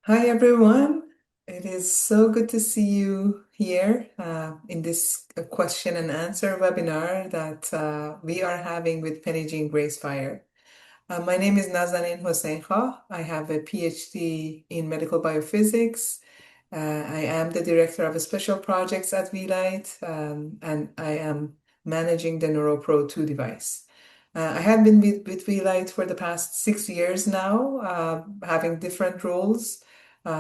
Hi, everyone. It is so good to see you here in this question and answer webinar that we are having with Penijean Gracefire. My name is Nazanin Hosseinkhah. I have a PhD in medical biophysics. I am the director of special projects at Vielight, and I am managing the Neuro Pro 2 device. I have been with Vielight for the past 6 years now, having different roles,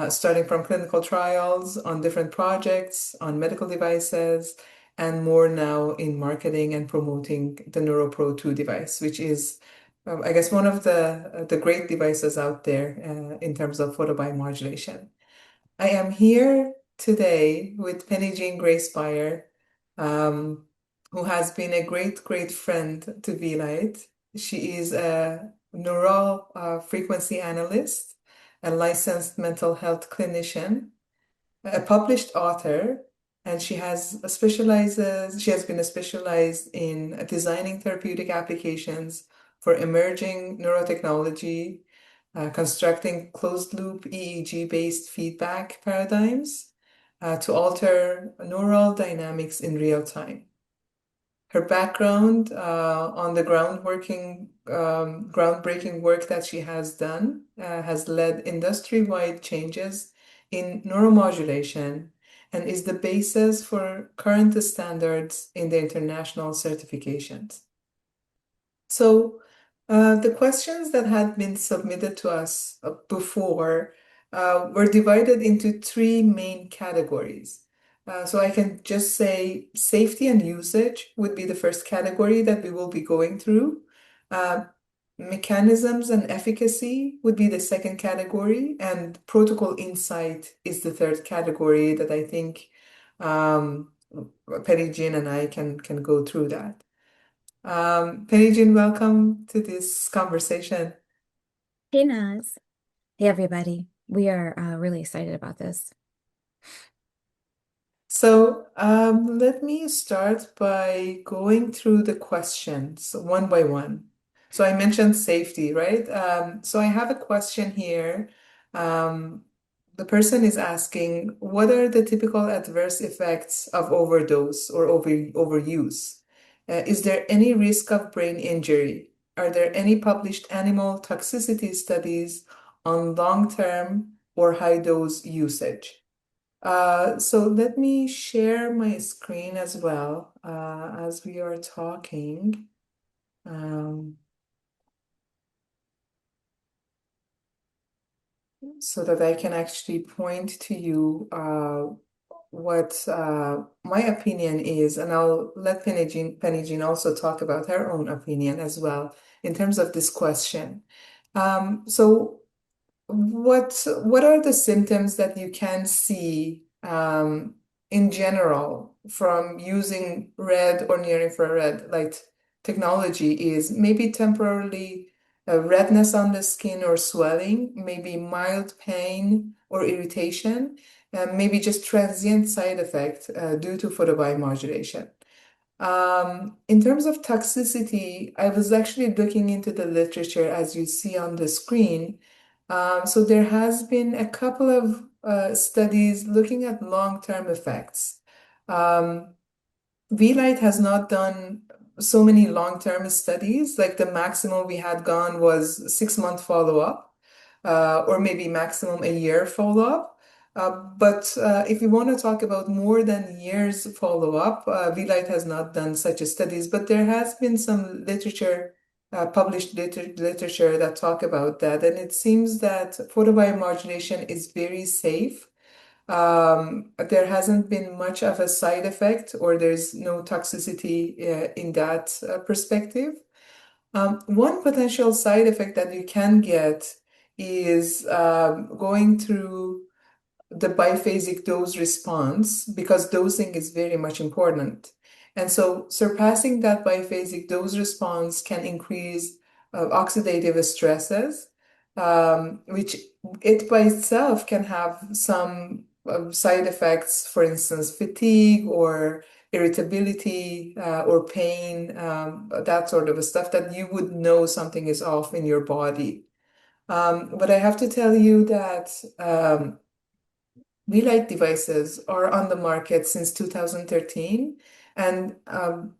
starting from clinical trials on different projects, on medical devices, and more now in marketing and promoting the Neuro Pro 2 device, which is I guess one of the great devices out there in terms of photobiomodulation. I am here today with Penijean Gracefire, um, who has been a great friend to Vielight. She is a neural frequency analyst, a licensed mental health clinician, a published author, and she has been specialized in designing therapeutic applications for emerging neurotechnology, constructing closed loop EEG-based feedback paradigms to alter neural dynamics in real time. Her background on the groundbreaking work that she has done has led industry-wide changes in neuromodulation and is the basis for current standards in the international certifications. So, the questions that had been submitted to us before were divided into three main categories. So I can just say safety and usage would be the first category that we will be going through. Uh, Mechanisms and efficacy would be the second category, and protocol insight is the third category that I think Penijean and I can go through that. Penijean, welcome to this conversation. Hey, Naz. Hey, everybody. We are really excited about this. So let me start by going through the questions one by one. So I mentioned safety, right? So I have a question here. Um, the person is asking, what are the typical adverse effects of overdose or overuse? Is there any risk of brain injury? Are there any published animal toxicity studies on long-term or high-dose usage? So let me share my screen as well as we are talking, um, so that I can actually point to you what my opinion is, and I'll let Penijean also talk about her own opinion as well in terms of this question. So what are the symptoms that you can see in general from using red or near infrared light technology is maybe temporarily redness on the skin or swelling, maybe mild pain or irritation, maybe just transient side effect due to photobiomodulation. In terms of toxicity, I was actually looking into the literature as you see on the screen. So there has been a couple of studies looking at long-term effects. Um, Vielight has not done so many long-term studies. Like the maximum we had gone was 6-month follow-up, or maybe maximum a year follow-up. But if you want to talk about more than years follow-up, Vielight has not done such studies. But there has been some literature, published literature that talk about that, and it seems that photobiomodulation is very safe. There hasn't been much of a side effect, or there's no toxicity in that perspective. One potential side effect that you can get is going through the biphasic dose response because dosing is very much important. And so surpassing that biphasic dose response can increase oxidative stresses, which it by itself can have some side effects, for instance, fatigue or irritability or pain, that sort of stuff that you would know something is off in your body. But I have to tell you that Vielight devices are on the market since 2013. And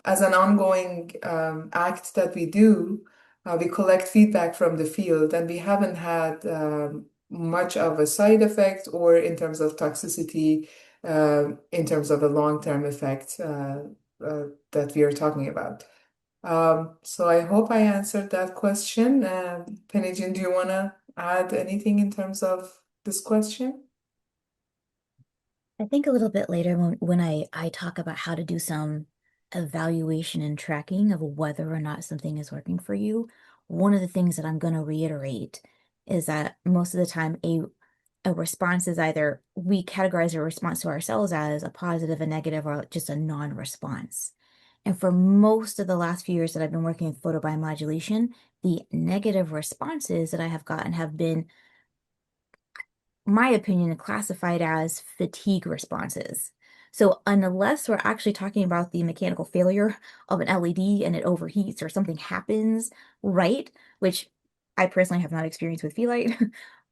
as an ongoing act that we do, we collect feedback from the field, and we haven't had much of a side effect or in terms of toxicity, in terms of a long-term effect that we are talking about. So I hope I answered that question. Penijean, do you want to add anything in terms of this question? I think a little bit later when I talk about how to do some evaluation and tracking of whether or not something is working for you, one of the things that I'm going to reiterate is that most of the time a response is either we categorize a response to ourselves as a positive, a negative, or just a non-response. And for most of the last few years that I've been working with photobiomodulation, the negative responses that I have gotten have been, my opinion, classified as fatigue responses. So unless we're actually talking about the mechanical failure of an LED and it overheats or something happens, right? Which I personally have not experienced with Vielight,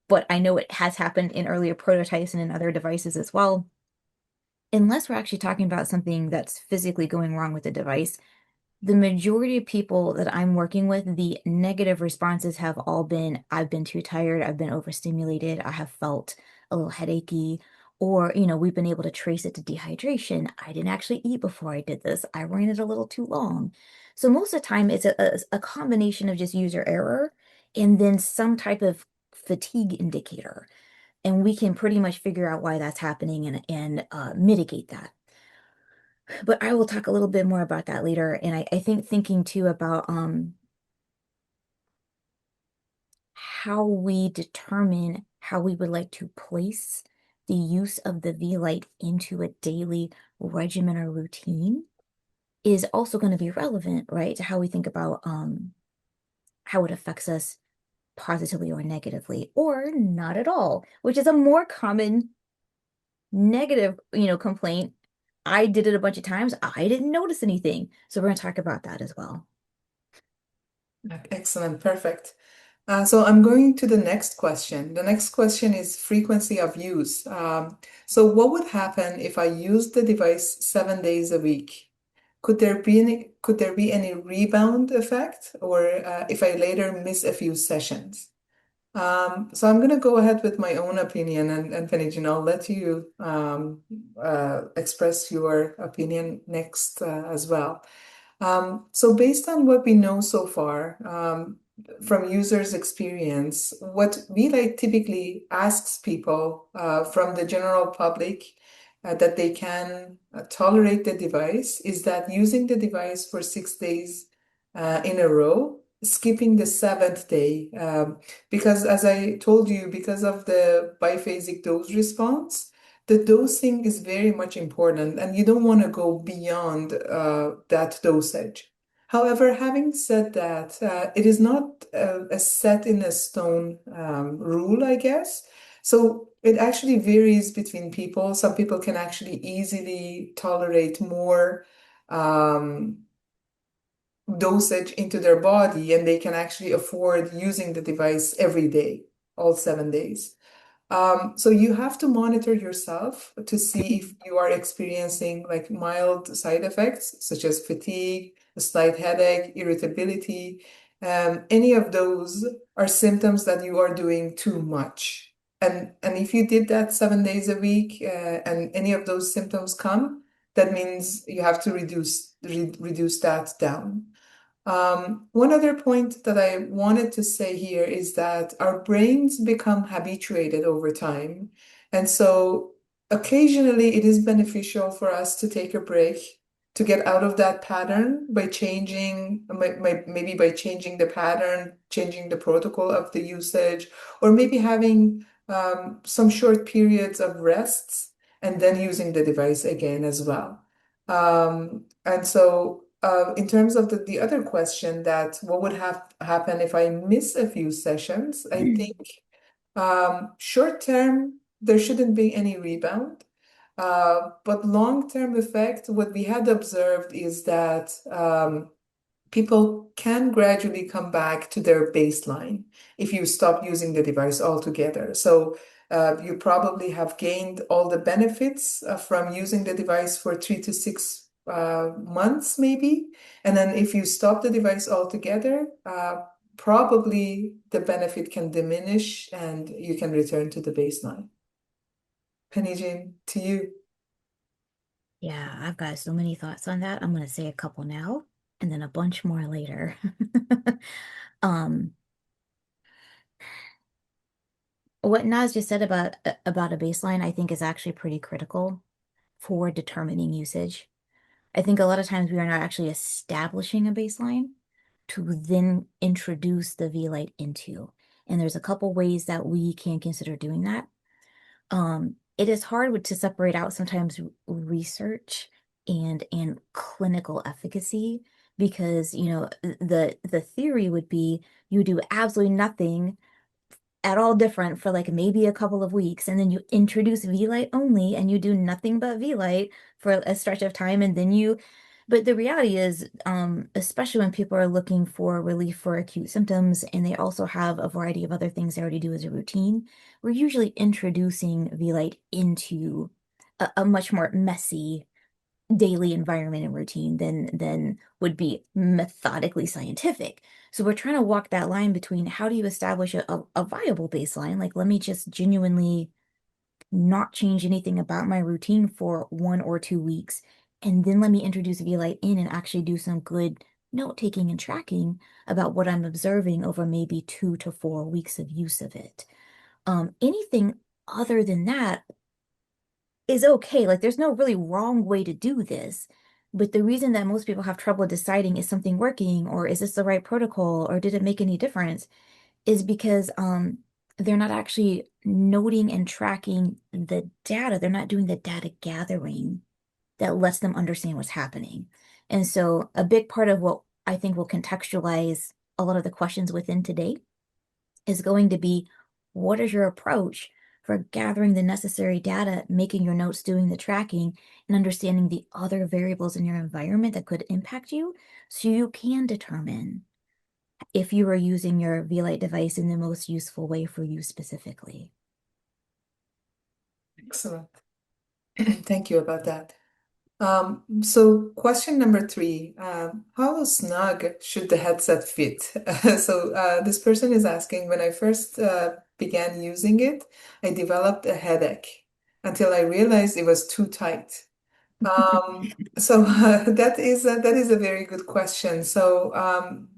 but I know it has happened in earlier prototypes and in other devices as well. Unless we're actually talking about something that's physically going wrong with the device, the majority of people that I'm working with, the negative responses have all been, I've been too tired, I've been overstimulated, I have felt a little headachy, or, we've been able to trace it to dehydration. I didn't actually eat before I did this. I ran it a little too long. So most of the time, it's a combination of just user error and then some type of fatigue indicator. And we can pretty much figure out why that's happening and mitigate that. But I will talk a little bit more about that later. And I think thinking too about how we determine how we would like to place the use of the Vielight into a daily regimen or routine is also going to be relevant, right, to how we think about how it affects us positively or negatively, or not at all, which is a more common negative, complaint. I did it a bunch of times. I didn't notice anything. So we're going to talk about that as well. Excellent, perfect. So I'm going to the next question. The next question is frequency of use. So what would happen if I used the device 7 days a week? Could there be any rebound effect, or if I later miss a few sessions? So I'm going to go ahead with my own opinion, and Penijean, I'll let you express your opinion next as well. So based on what we know so far, from users' experience, what Vielight typically asks people from the general public that they can tolerate the device is that using the device for 6 days in a row, skipping the seventh day, because as I told you, because of the biphasic dose response, the dosing is very much important, and you don't want to go beyond that dosage. However, having said that, it is not a set in a stone rule, I guess. So it actually varies between people. Some people can actually easily tolerate more dosage into their body, and they can actually afford using the device every day, all 7 days. So you have to monitor yourself to see if you are experiencing like mild side effects, such as fatigue, a slight headache, irritability. Any of those are symptoms that you are doing too much. And if you did that 7 days a week, and any of those symptoms come, that means you have to reduce that down. One other point that I wanted to say here is that our brains become habituated over time. And so occasionally it is beneficial for us to take a break, to get out of that pattern by changing, maybe by changing the pattern, changing the protocol of the usage, or maybe having some short periods of rests and then using the device again as well. And so in terms of the other question, that what would have happen if I miss a few sessions, I think short term, there shouldn't be any rebound. But long-term effect, what we had observed is that people can gradually come back to their baseline if you stop using the device altogether. So you probably have gained all the benefits from using the device for 3 to 6 months, maybe. And then if you stop the device altogether, probably the benefit can diminish and you can return to the baseline. Penijean, to you. Yeah, I've got so many thoughts on that. I'm going to say a couple now and then a bunch more later. Um, what Naz just said about a baseline, I think is actually pretty critical for determining usage. I think a lot of times we are not actually establishing a baseline to then introduce the Vielight into. And there's a couple ways that we can consider doing that. It is hard to separate out sometimes research and clinical efficacy because, you know, the theory would be you do absolutely nothing at all different for like maybe a couple of weeks, and then you introduce V-Light only and you do nothing but V-Light for a stretch of time, and then you but the reality is, especially when people are looking for relief for acute symptoms and they also have a variety of other things they already do as a routine, we're usually introducing V-Light into a much more messy daily environment and routine than would be methodically scientific. So we're trying to walk that line between how do you establish a viable baseline? Like, let me just genuinely not change anything about my routine for 1 or 2 weeks, and then let me introduce Vielight in and actually do some good note taking and tracking about what I'm observing over maybe 2 to 4 weeks of use of it. Anything other than that is okay. Like there's no really wrong way to do this. But the reason that most people have trouble deciding is something working or is this the right protocol or did it make any difference is because they're not actually noting and tracking the data. They're not doing the data gathering that lets them understand what's happening. And so a big part of what I think will contextualize a lot of the questions within today is going to be what is your approach for gathering the necessary data, making your notes, doing the tracking, and understanding the other variables in your environment that could impact you so you can determine if you are using your Vielight device in the most useful way for you specifically. Excellent. Thank you about that. So question number 3, how snug should the headset fit? So this person is asking, when I first began using it, I developed a headache until I realized it was too tight. So that is a very good question. So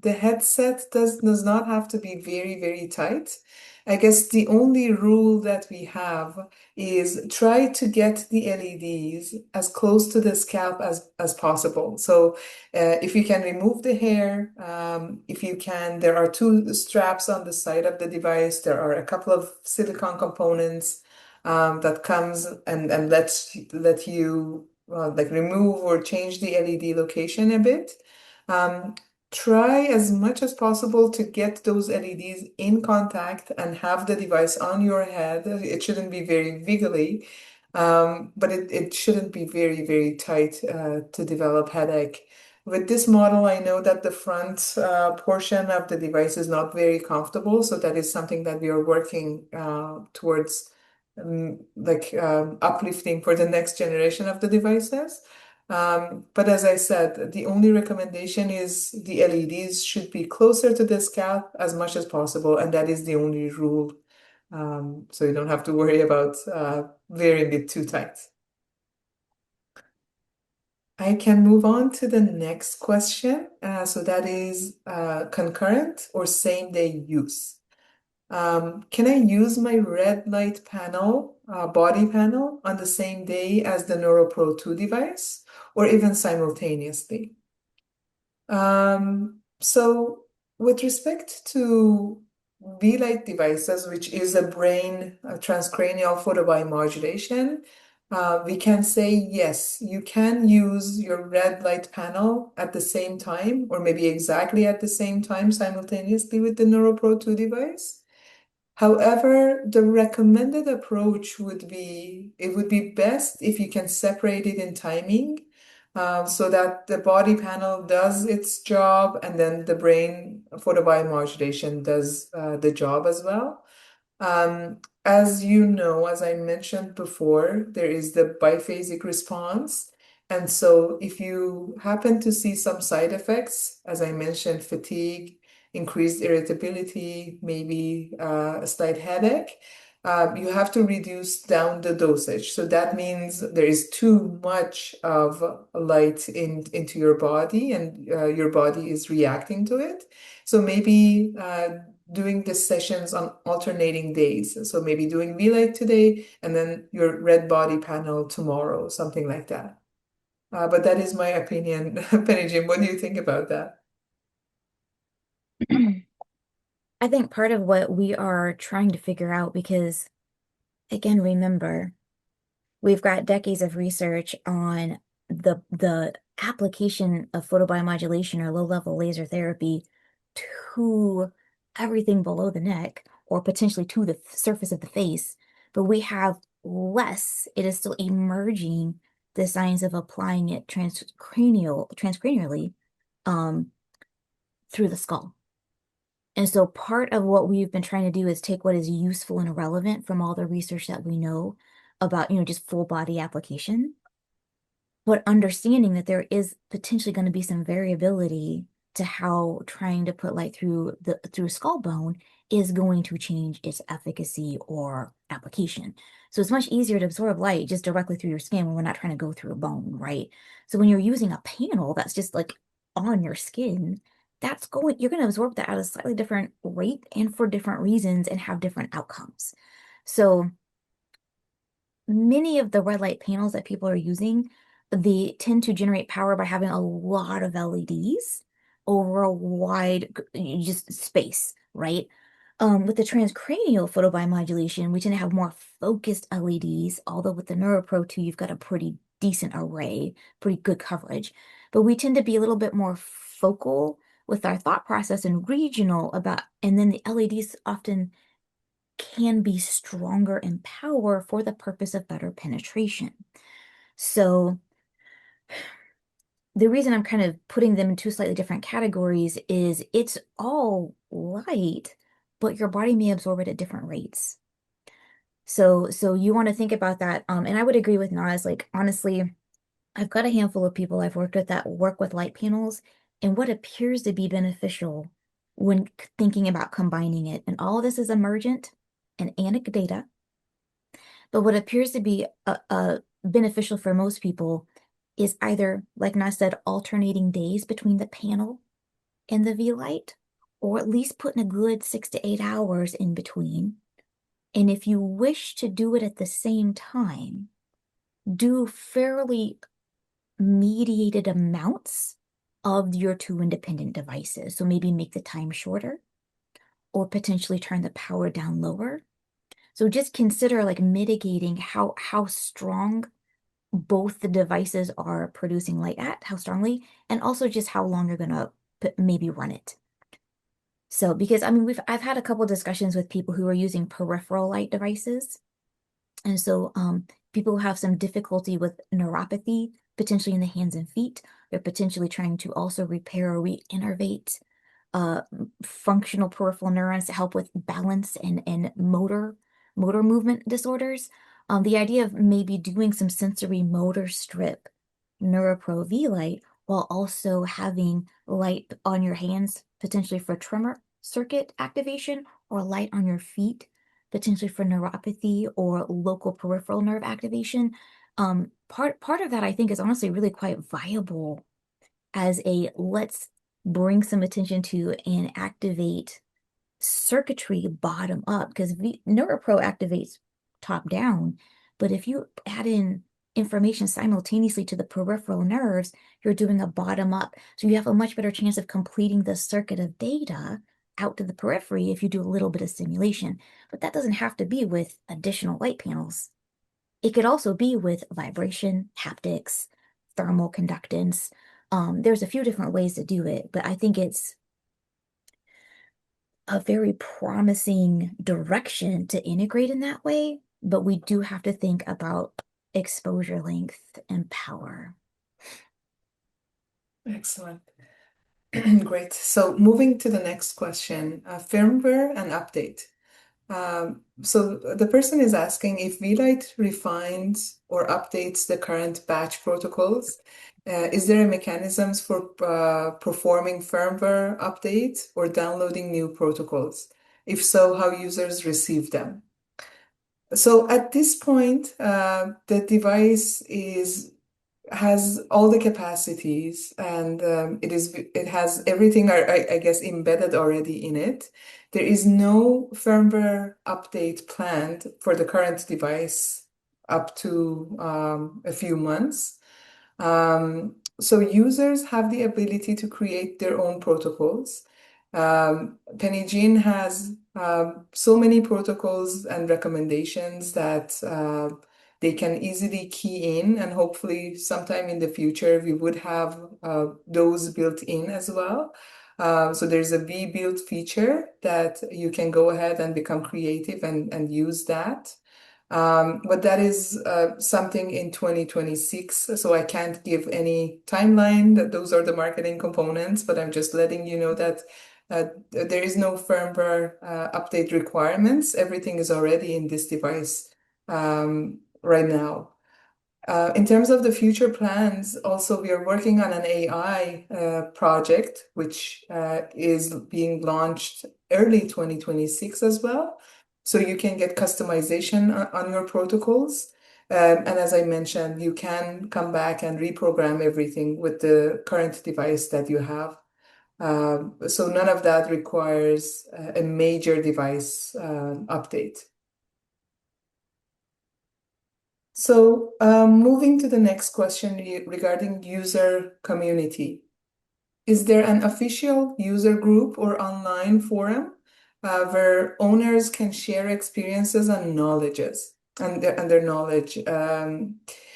the headset does not have to be very, very tight. I guess the only rule that we have is try to get the LEDs as close to the scalp as possible. So if you can remove the hair, if you can, there are 2 straps on the side of the device. There are a couple of silicone components that comes and let you like remove or change the LED location a bit. Um, Try as much as possible to get those LEDs in contact and have the device on your head. It shouldn't be very wiggly, but it shouldn't be very, very tight to develop headache. With this model, I know that the front portion of the device is not very comfortable, so that is something that we are working towards uplifting for the next generation of the devices. But as I said, the only recommendation is the LEDs should be closer to the scalp as much as possible, and that is the only rule. So you don't have to worry about wearing it too tight. I can move on to the next question. So that is concurrent or same day use. Can I use my red light panel, body panel, on the same day as the Neuro Pro 2 device, or even simultaneously? So with respect to V-Light devices, which is a brain transcranial photobiomodulation, we can say yes, you can use your red light panel at the same time, or maybe exactly at the same time simultaneously with the Neuro Pro 2 device. However, the recommended approach would be, it would be best if you can separate it in timing. so that the body panel does its job, and then the brain photobiomodulation does the job as well. As you know, as I mentioned before, there is the biphasic response. And so if you happen to see some side effects, as I mentioned, fatigue, increased irritability, maybe a slight headache, you have to reduce down the dosage. So that means there is too much of light into your body, and your body is reacting to it. So maybe doing the sessions on alternating days. So maybe doing Vielight today and then your red body panel tomorrow, something like that. But that is my opinion. Penijean, what do you think about that? I think part of what we are trying to figure out, because again, remember, we've got decades of research on the application of photobiomodulation or low-level laser therapy to everything below the neck or potentially to the surface of the face, but we have less. It is still emerging, the science of applying it transcranially um, through the skull. And so part of what we've been trying to do is take what is useful and relevant from all the research that we know about, just full body application, but understanding that there is potentially going to be some variability to how trying to put light through skull bone is going to change its efficacy or application. So it's much easier to absorb light just directly through your skin when we're not trying to go through a bone, right? So when you're using a panel that's just like on your skin, you're going to absorb that at a slightly different rate and for different reasons and have different outcomes. So many of the red light panels that people are using, they tend to generate power by having a lot of LEDs over a wide just space, right? With the transcranial photobiomodulation, we tend to have more focused LEDs, although with the Neuro Pro 2, you've got a pretty decent array, pretty good coverage. But we tend to be a little bit more focal with our thought process and regional and then the LEDs often can be stronger in power for the purpose of better penetration. So the reason I'm kind of putting them in two slightly different categories is it's all light, but your body may absorb it at different rates. So you want to think about that. And I would agree with Naz, like honestly, I've got a handful of people I've worked with that work with light panels and what appears to be beneficial when thinking about combining it. And all of this is emergent and anecdata. But what appears to be beneficial for most people is either, like Nas said, alternating days between the panel and the Vielight, or at least putting a good 6 to 8 hours in between. And if you wish to do it at the same time, do fairly mediated amounts of your two independent devices. So maybe make the time shorter or potentially turn the power down lower. So just consider like mitigating how strong both the devices are producing light at, how strongly, and also just how long you're gonna maybe run it. So because I mean I've had a couple discussions with people who are using peripheral light devices. And so people who have some difficulty with neuropathy, potentially in the hands and feet, they're potentially trying to also repair or reinnervate uh, functional peripheral neurons to help with balance and motor movement disorders. The idea of maybe doing some sensory motor strip NeuroPro V-Light while also having light on your hands, potentially for tremor circuit activation, or light on your feet, potentially for neuropathy or local peripheral nerve activation. Part of that I think is honestly really quite viable as a let's bring some attention to and activate circuitry bottom up because NeuroPro activates top down. But if you add in information simultaneously to the peripheral nerves, you're doing a bottom up. So you have a much better chance of completing the circuit of data out to the periphery if you do a little bit of simulation. But that doesn't have to be with additional light panels. It could also be with vibration, haptics, thermal conductance. There's a few different ways to do it, but I think it's a very promising direction to integrate in that way. But we do have to think about exposure length and power. Excellent. Great. So moving to the next question, firmware and update. So the person is asking if Vielight refines or updates the current batch protocols. Is there a mechanisms for performing firmware updates or downloading new protocols? If so, how users receive them? So at this point, the device has all the capacities and it has everything I guess embedded already in it. There is no firmware update planned for the current device up to a few months. So users have the ability to create their own protocols. Penijean has so many protocols and recommendations that they can easily key in, and hopefully sometime in the future we would have those built in as well. So there's a be built feature that you can go ahead and become creative and use that. But that is something in 2026, so I can't give any timeline that those are the marketing components, but I'm just letting you know that there is no firmware update requirements. Everything is already in this device right now. In terms of the future plans, also we are working on an AI project, which is being launched early 2026 as well. So you can get customization on your protocols. And as I mentioned, you can come back and reprogram everything with the current device that you have. So none of that requires a major device update. So moving to the next question regarding user community. Is there an official user group or online forum where owners can share experiences and knowledges and their knowledge?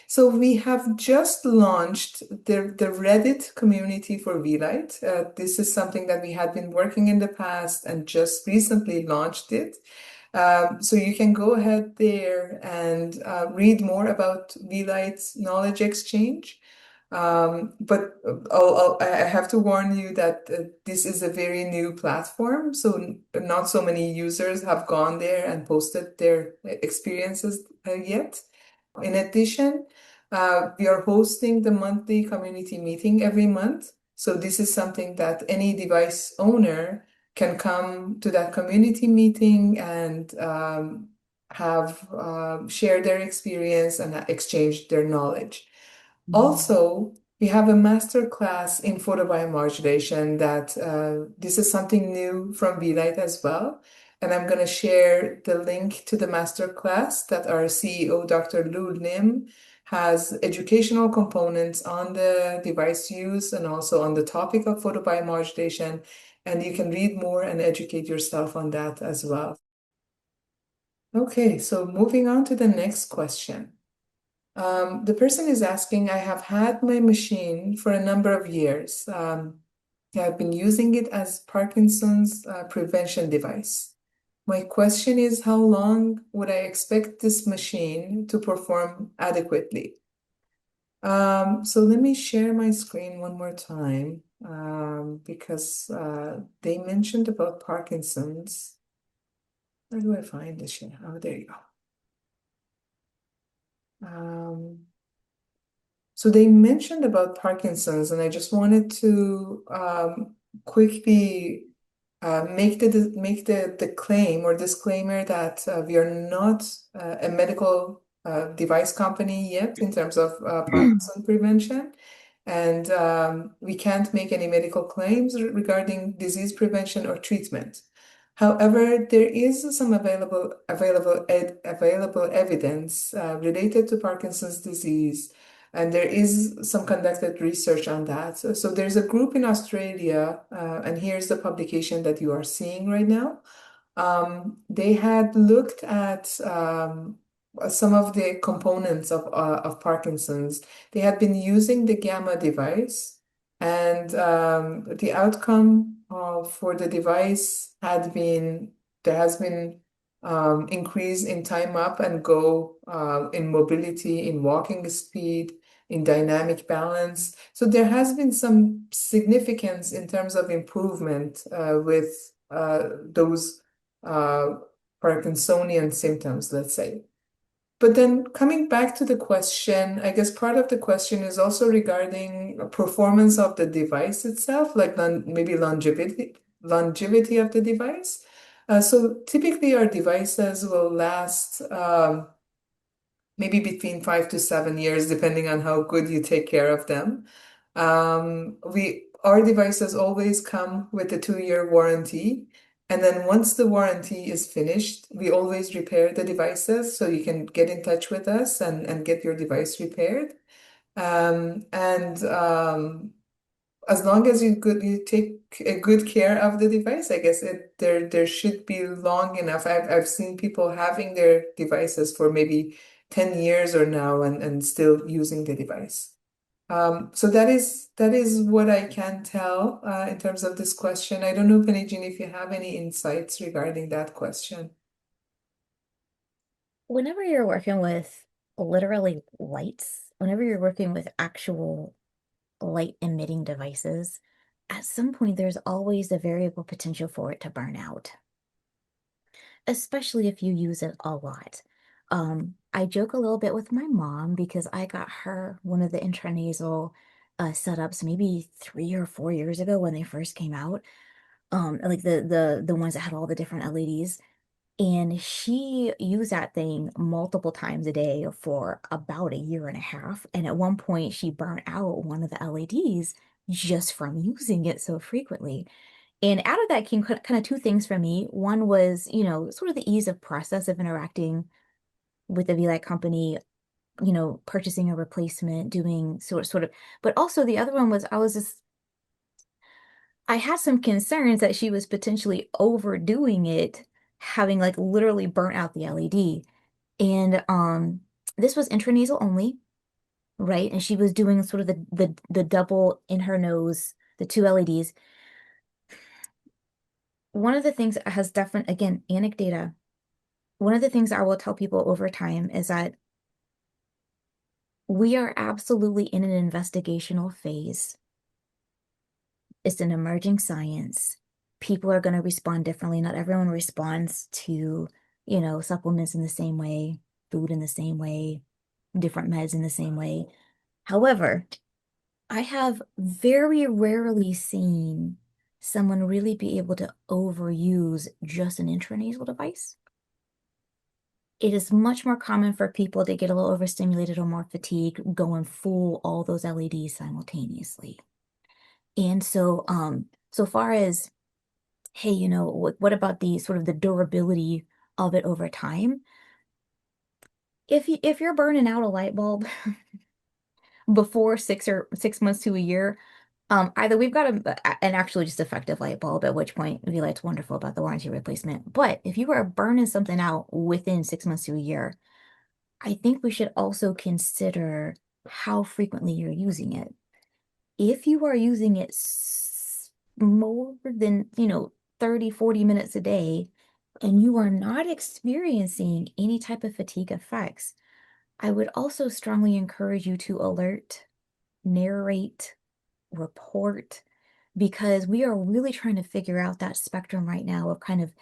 So we have just launched the Reddit community for Vielight. This is something that we had been working in the past and just recently launched it. So you can go ahead there and read more about Vilight's knowledge exchange. But I have to warn you that this is a very new platform, so not so many users have gone there and posted their experiences yet. In addition, we are hosting the monthly community meeting every month. So this is something that any device owner can come to that community meeting and have share their experience and exchange their knowledge. Also, we have a master class in photobiomodulation that this is something new from Vielight as well. And I'm going to share the link to the master class that our CEO, Dr. Lu Lim, has educational components on the device use and also on the topic of photobiomodulation. And you can read more and educate yourself on that as well. Okay, so moving on to the next question. The person is asking, I have had my machine for a number of years. I've been using it as Parkinson's prevention device. My question is, how long would I expect this machine to perform adequately? So let me share my screen one more time because they mentioned about Parkinson's. Where do I find this here? Oh, there you go. So they mentioned about Parkinson's, and I just wanted to quickly make the claim or disclaimer that we are not a medical device company yet in terms of Parkinson prevention, and we can't make any medical claims regarding disease prevention or treatment. However, there is some available evidence related to Parkinson's disease, and there is some conducted research on that. So there's a group in Australia, and here's the publication that you are seeing right now. They had looked at some of the components of Parkinson's. They had been using the gamma device, and the outcome for the device there has been increase in time up and go in mobility, in walking speed, in dynamic balance. So there has been some significance in terms of improvement with those Parkinsonian symptoms, let's say. But then coming back to the question, I guess part of the question is also regarding performance of the device itself, like maybe longevity of the device. So typically our devices will last maybe between 5 to 7 years, depending on how good you take care of them. Our devices always come with a 2-year warranty. And then once the warranty is finished, we always repair the devices. So you can get in touch with us and get your device repaired. And as long as you take a good care of the device, I guess there should be long enough. I've seen people having their devices for maybe 10 years or now and still using the device. So that is what I can tell in terms of this question. I don't know, Penijean, if you have any insights regarding that question. Whenever you're working with literally lights, whenever you're working with actual light emitting devices, at some point there's always a variable potential for it to burn out, especially if you use it a lot. I joke a little bit with my mom because I got her one of the intranasal setups maybe 3 or 4 years ago when they first came out. Like the ones that had all the different LEDs. And she used that thing multiple times a day for about a year and a half. And at one point, she burnt out one of the LEDs just from using it so frequently. And out of that came kind of two things for me. One was, sort of the ease of process of interacting with the Vielight company, purchasing a replacement, doing sort of, but also the other one was I had some concerns that she was potentially overdoing it, having like literally burnt out the LED. And this was intranasal only, right? And she was doing sort of the double in her nose, the two LEDs. One of the things that has definite, again, anecdata, one of the things I will tell people over time is that we are absolutely in an investigational phase. It's an emerging science. People are going to respond differently. Not everyone responds to, supplements in the same way, food in the same way, different meds in the same way. However, I have very rarely seen someone really be able to overuse just an intranasal device. It is much more common for people to get a little overstimulated or more fatigued, going full all those LEDs simultaneously. And so far as, hey, what about the sort of the durability of it over time? If you're burning out a light bulb before 6 months to a year, either we've got an actually just effective light bulb, at which point Vilight's wonderful about the warranty replacement. But if you are burning something out within 6 months to a year, I think we should also consider how frequently you're using it. If you are using it more than, 30, 40 minutes a day, and you are not experiencing any type of fatigue effects, I would also strongly encourage you to alert, narrate, report, because we are really trying to figure out that spectrum right now of kind of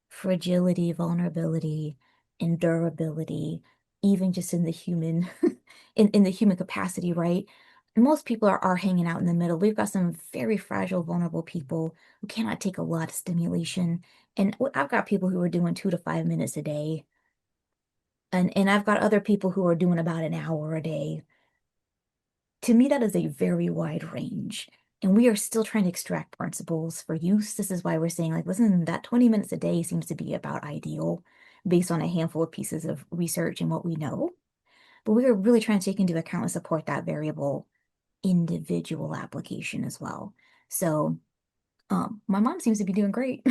fragility, vulnerability, and durability, even just in the human in the human capacity, right? Most people are hanging out in the middle. We've got some very fragile, vulnerable people who cannot take a lot of stimulation. And I've got people who are doing 2 to 5 minutes a day. And I've got other people who are doing about an hour a day. To me, that is a very wide range. And we are still trying to extract principles for use. This is why we're saying, like, listen, that 20 minutes a day seems to be about ideal based on a handful of pieces of research and what we know. But we are really trying to take into account and support that variable individual application as well. So my mom seems to be doing great,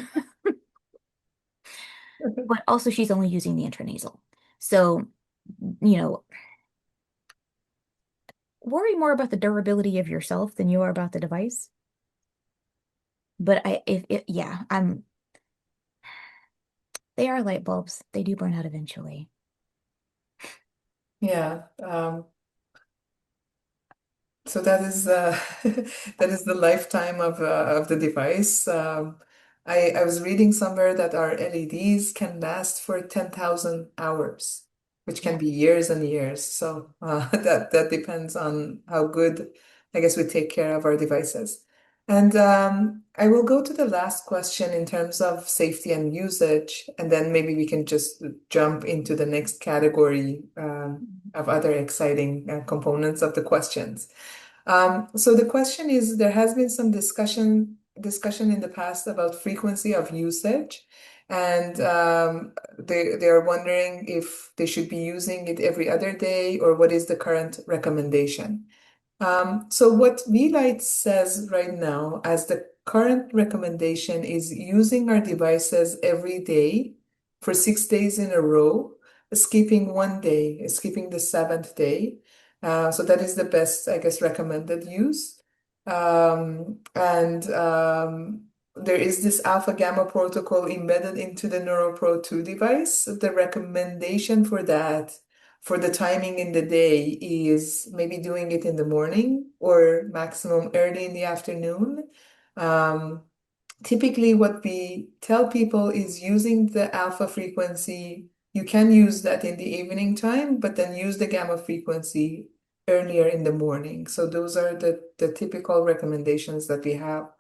but also she's only using the intranasal. So, you know, worry more about the durability of yourself than you are about the device. But they are light bulbs. They do burn out eventually. Yeah. So that is that is the lifetime of the device. I was reading somewhere that our LEDs can last for 10,000 hours, which can Yeah. be years and years. So that depends on how good, I guess, we take care of our devices. And I will go to the last question in terms of safety and usage, and then maybe we can just jump into the next category of other exciting components of the questions. So the question is, there has been some discussion in the past about frequency of usage, and they are wondering if they should be using it every other day or what is the current recommendation. So what Vielight says right now as the current recommendation is using our devices every day for 6 days in a row, skipping one day, skipping the seventh day. So that is the best, I guess, recommended use. And there is this alpha gamma protocol embedded into the Neuro Pro 2 device. The recommendation for that for the timing in the day is maybe doing it in the morning or maximum early in the afternoon. Um, Typically, what we tell people is using the alpha frequency. You can use that in the evening time, but then use the gamma frequency earlier in the morning. So those are the typical recommendations that we have.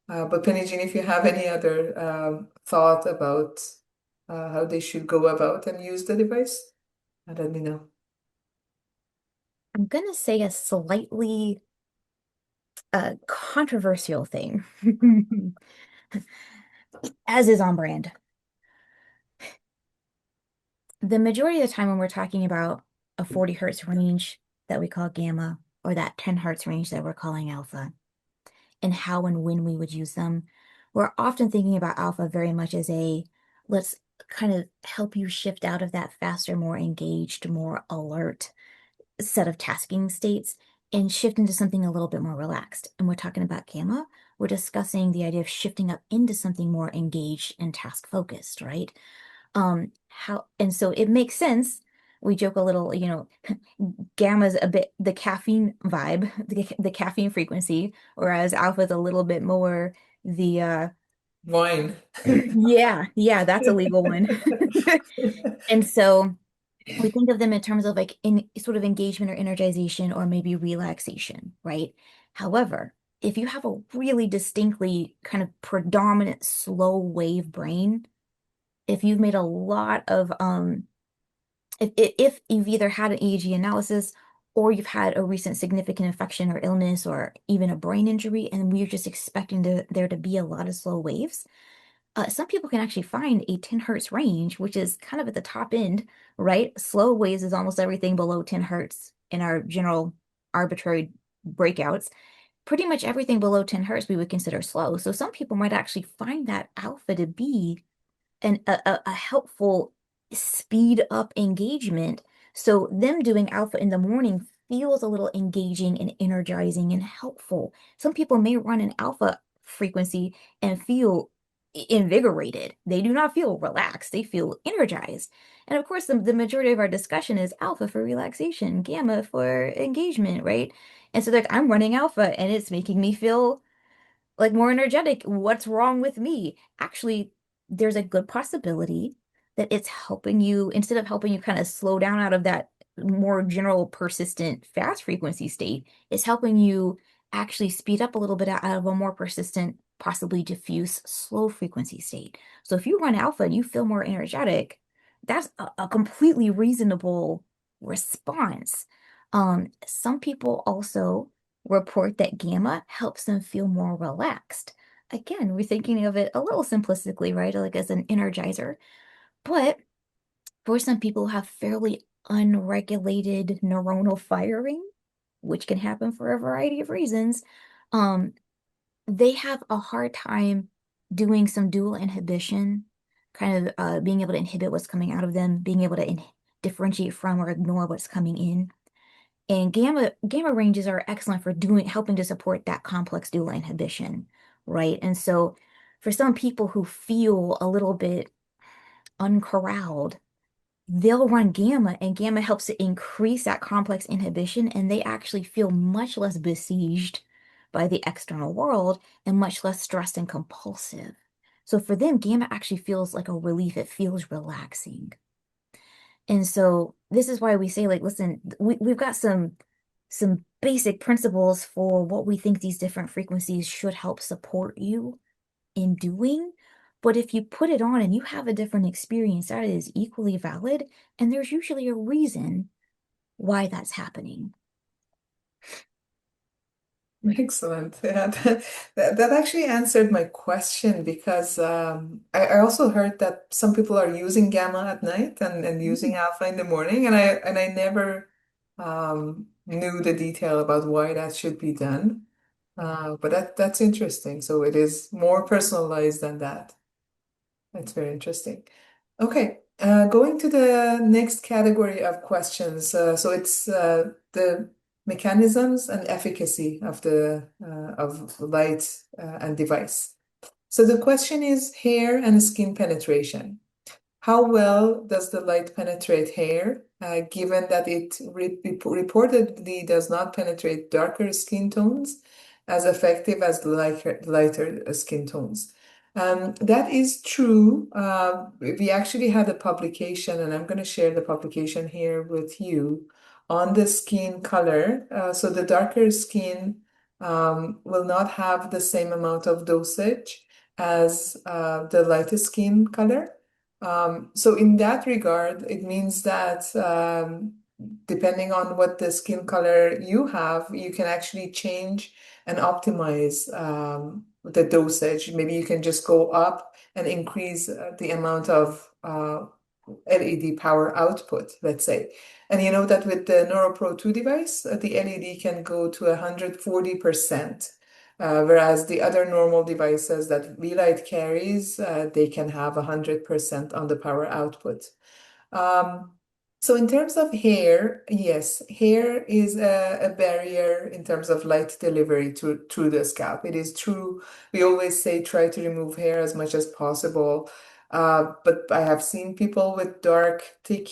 But Penijean, if you have any other thought about how they should go about and use the device, let me know. I'm gonna say a slightly controversial thing, as is on brand. The majority of the time when we're talking about a 40 hertz range that we call gamma, or that 10 hertz range that we're calling alpha, and how and when we would use them, we're often thinking about alpha very much as a let's kind of help you shift out of that faster, more engaged, more alert set of tasking states and shift into something a little bit more relaxed. And we're talking about gamma. We're discussing the idea of shifting up into something more engaged and task focused, right? How and so it makes sense. We joke a little, gamma's a bit the caffeine vibe, the caffeine frequency, whereas alpha's a little bit more the Wine. yeah, that's a legal one. And so we think of them in terms of like in sort of engagement or energization or maybe relaxation, right? However, if you have a really distinctly kind of predominant slow wave brain, if you've made a lot of if you've either had an EEG analysis or you've had a recent significant infection or illness or even a brain injury, and we're just expecting there to be a lot of slow waves, some people can actually find a 10 hertz range, which is kind of at the top end, right? Slow waves is almost everything below 10 hertz in our general arbitrary breakouts. Pretty much everything below 10 hertz we would consider slow. So some people might actually find that alpha to be a helpful speed up engagement. So them doing alpha in the morning feels a little engaging and energizing and helpful. Some people may run an alpha frequency and feel invigorated. They do not feel relaxed. They feel energized. And of course, the majority of our discussion is alpha for relaxation, gamma for engagement, right? And so like I'm running alpha and it's making me feel like more energetic. What's wrong with me? Actually, there's a good possibility that it's helping you, instead of helping you kind of slow down out of that more general persistent fast frequency state, it's helping you actually speed up a little bit out of a more persistent, possibly diffuse slow frequency state. So if you run alpha and you feel more energetic, that's a completely reasonable response. Some people also report that gamma helps them feel more relaxed. Again, we're thinking of it a little simplistically, right? Like as an energizer. But for some people who have fairly unregulated neuronal firing, which can happen for a variety of reasons, um, they have a hard time doing some dual inhibition, kind of being able to inhibit what's coming out of them, being able to differentiate from or ignore what's coming in. And gamma ranges are excellent for doing helping to support that complex dual inhibition, right? And so for some people who feel a little bit uncorralled, they'll run gamma, and gamma helps to increase that complex inhibition, and they actually feel much less besieged by the external world and much less stressed and compulsive. So for them, gamma actually feels like a relief. It feels relaxing. And so this is why we say, like, listen, we've got some basic principles for what we think these different frequencies should help support you in doing. But if you put it on and you have a different experience, that is equally valid. And there's usually a reason why that's happening. Excellent. Yeah, that actually answered my question because I also heard that some people are using gamma at night and using Mm. alpha in the morning, and I never knew the detail about why that should be done. But that's interesting. So it is more personalized than that. That's very interesting. Okay, going to the next category of questions. So it's the mechanisms and efficacy of the of light and device. So the question is hair and skin penetration. How well does the light penetrate hair, given that it reportedly does not penetrate darker skin tones as effective as lighter skin tones? That is true. We actually had a publication, and I'm going to share the publication here with you on the skin color. So the darker skin will not have the same amount of dosage as the lighter skin color. So in that regard, it means that depending on what the skin color you have, you can actually change and optimize the dosage. Maybe you can just go up and increase the amount of LED power output, let's say. And you know that with the Neuro Pro 2 device, the LED can go to 140%. Whereas the other normal devices that Vielight carries, they can have 100% on the power output. Um, so in terms of hair, yes, hair is a barrier in terms of light delivery through the scalp. It is true. We always say try to remove hair as much as possible. But I have seen people with dark, thick,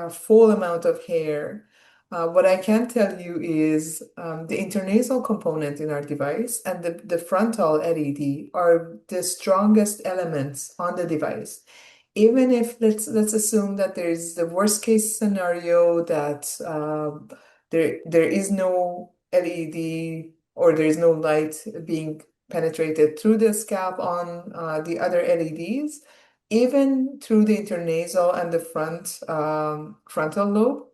full amount of hair. What I can tell you is the intranasal component in our device and the frontal LED are the strongest elements on the device. Even if let's assume that there is the worst case scenario that there is no LED or there is no light being penetrated through the scalp on the other LEDs, even through the intranasal and the frontal lobe,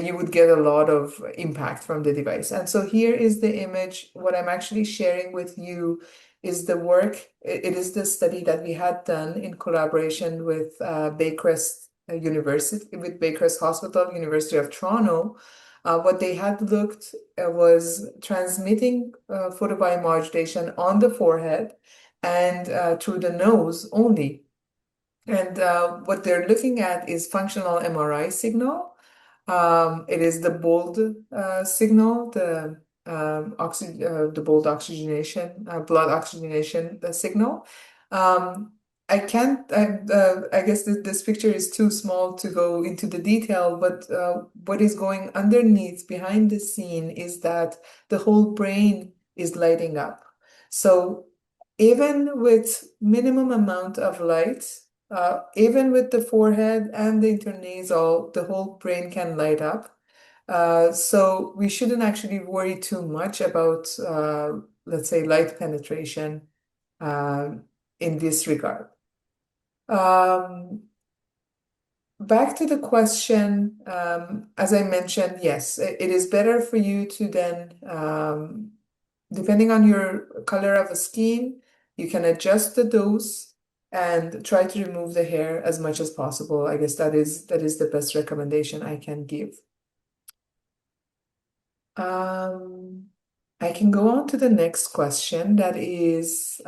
you would get a lot of impact from the device. And so here is the image. What I'm actually sharing with you is the work. It is the study that we had done in collaboration with Baycrest University, with Baycrest Hospital, University of Toronto. What they had looked was transmitting photobiomodulation on the forehead and through the nose only. And what they're looking at is functional MRI signal. It is the bold signal, the bold oxygenation, blood oxygenation signal. Um, I can't, I guess this picture is too small to go into the detail, but what is going underneath behind the scene is that the whole brain is lighting up. So even with minimum amount of light, even with the forehead and the intranasal, the whole brain can light up. So we shouldn't actually worry too much about, let's say, light penetration uh, in this regard. Um, Back to the question, as I mentioned, yes, it is better for you to then, depending on your color of the skin, you can adjust the dose and try to remove the hair as much as possible. I guess that is the best recommendation I can give. Um, I can go on to the next question. That is,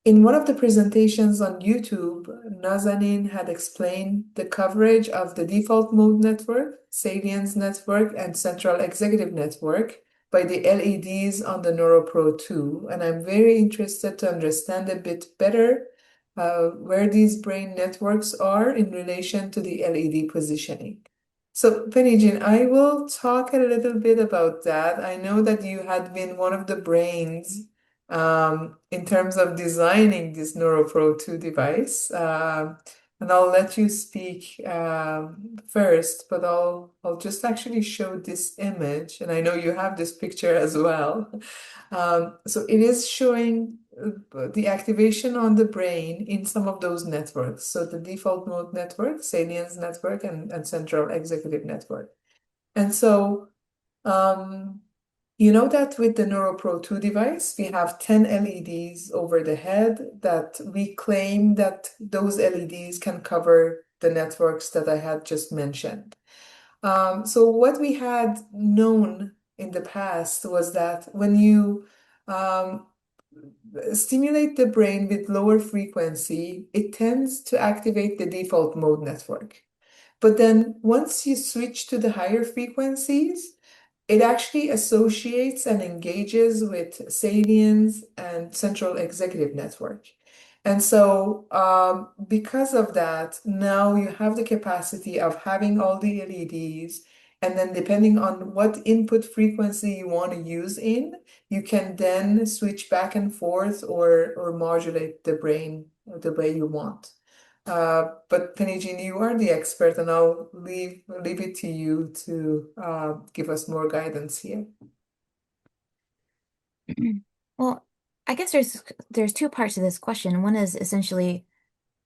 in one of the presentations on YouTube, Nazanin had explained the coverage of the default mode network, Salience network, and central executive network by the LEDs on the Neuro Pro 2. And I'm very interested to understand a bit better where these brain networks are in relation to the LED positioning. So, Penijean, I will talk a little bit about that. I know that you had been one of the brains in terms of designing this Neuro Pro 2 device. And I'll let you speak first, but I'll just actually show this image, and I know you have this picture as well. So it is showing the activation on the brain in some of those networks. So the default mode network, Salience network, and central executive network. And so um, you know that with the NeuroPro 2 device, we have 10 LEDs over the head that we claim that those LEDs can cover the networks that I had just mentioned. So what we had known in the past was that when you um, stimulate the brain with lower frequency, it tends to activate the default mode network. But then once you switch to the higher frequencies, it actually associates and engages with Salience and Central Executive Network. And so, because of that, now you have the capacity of having all the LEDs, and then depending on what input frequency you want to use in, you can then switch back and forth or modulate the brain the way you want. But Penijean, you are the expert, and I'll leave it to you to give us more guidance here. Well, I guess there's two parts to this question. One is essentially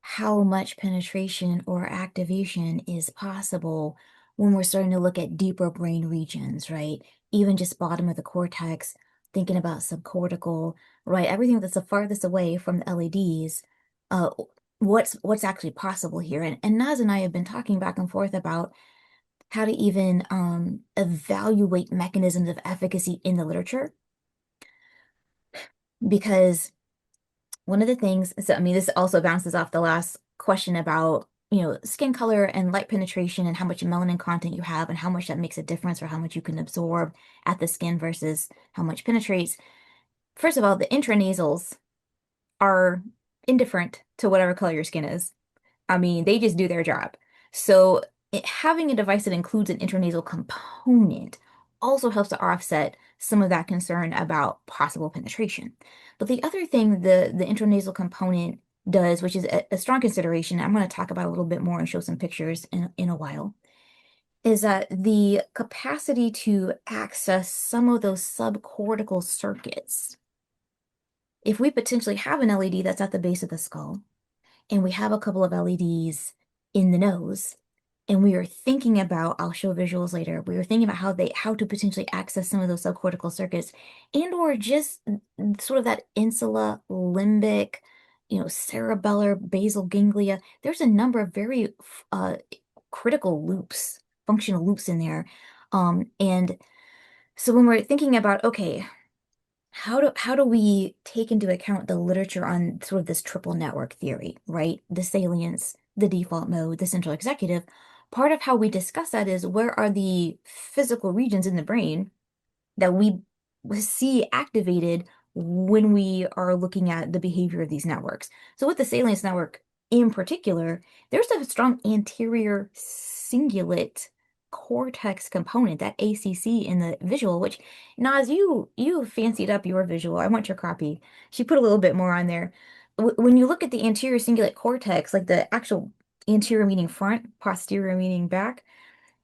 how much penetration or activation is possible when we're starting to look at deeper brain regions, right? Even just bottom of the cortex, thinking about subcortical, right? Everything that's the farthest away from the LEDs, uh, what's actually possible here. And Naz and I have been talking back and forth about how to even evaluate mechanisms of efficacy in the literature, because one of the things, so I mean, this also bounces off the last question about, skin color and light penetration and how much melanin content you have and how much that makes a difference or how much you can absorb at the skin versus how much penetrates. First of all, the intranasals are indifferent to whatever color your skin is. I mean, they just do their job. So having a device that includes an intranasal component also helps to offset some of that concern about possible penetration. But the other thing the intranasal component does, which is a strong consideration, I'm going to talk about a little bit more and show some pictures in a while, is that the capacity to access some of those subcortical circuits. If we potentially have an LED that's at the base of the skull, and we have a couple of LEDs in the nose, and we are thinking about, I'll show visuals later, we were thinking about how to potentially access some of those subcortical circuits and or just sort of that insula, limbic, cerebellar, basal ganglia. There's a number of very critical loops, functional loops in there. And so when we're thinking about, okay, how do we take into account the literature on sort of this triple network theory, right? The salience, the default mode, the central executive. Part of how we discuss that is where are the physical regions in the brain that we see activated when we are looking at the behavior of these networks. So with the salience network in particular, there's a strong anterior cingulate cortex component, that ACC in the visual, which Naz, you fancied up your visual. I want your copy. She put a little bit more on there. When you look at the anterior cingulate cortex, like the actual anterior meaning front, posterior meaning back,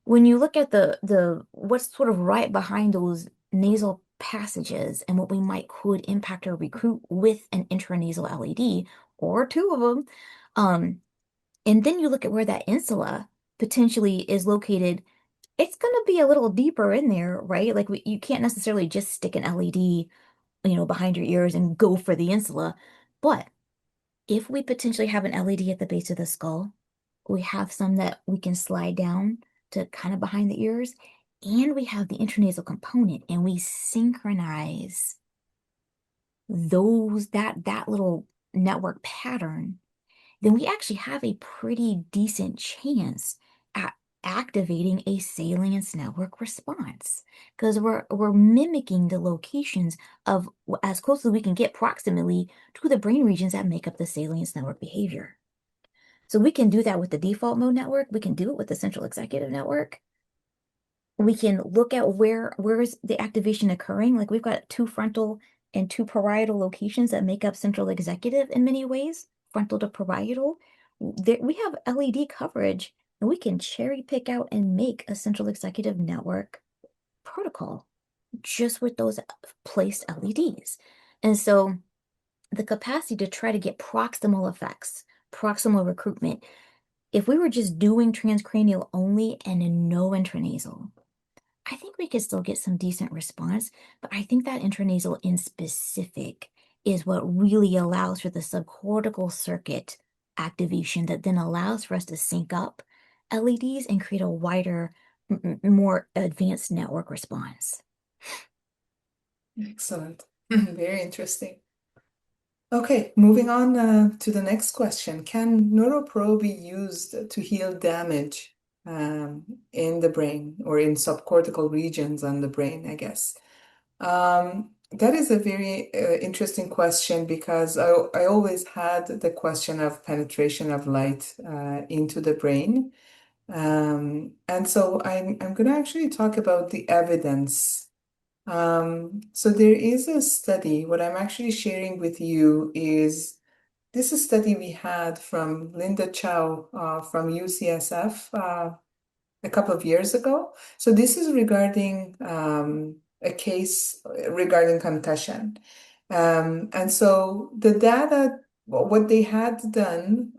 when you look at the what's sort of right behind those nasal passages and what we might could impact or recruit with an intranasal LED or two of them, and then you look at where that insula potentially is located, it's going to be a little deeper in there, right? Like you can't necessarily just stick an LED, behind your ears and go for the insula. But if we potentially have an LED at the base of the skull, we have some that we can slide down to kind of behind the ears, and we have the intranasal component, and we synchronize that little network pattern, then we actually have a pretty decent chance at activating a salience network response because we're mimicking the locations of as close as we can get proximately to the brain regions that make up the salience network behavior. So we can do that with the default mode network. We can do it with the central executive network. We can look at where is the activation occurring. Like we've got two frontal and two parietal locations that make up central executive in many ways, frontal to parietal. We have LED coverage, and we can cherry pick out and make a central executive network protocol just with those placed LEDs. And so the capacity to try to get proximal effects, proximal recruitment, if we were just doing transcranial only and no intranasal, I think we could still get some decent response, but I think that intranasal in specific is what really allows for the subcortical circuit activation that then allows for us to sync up LEDs and create a wider, more advanced network response. Excellent. Very interesting. Okay, moving on to the next question. Can Neuro Pro be used to heal damage in the brain or in subcortical regions on the brain, I guess? That is a very interesting question because I always had the question of penetration of light into the brain. And so I'm going to actually talk about the evidence. So there is a study. What I'm actually sharing with you is this is a study we had from Linda Chow from UCSF a couple of years ago. So this is regarding a case regarding concussion. And so the data, what they had done,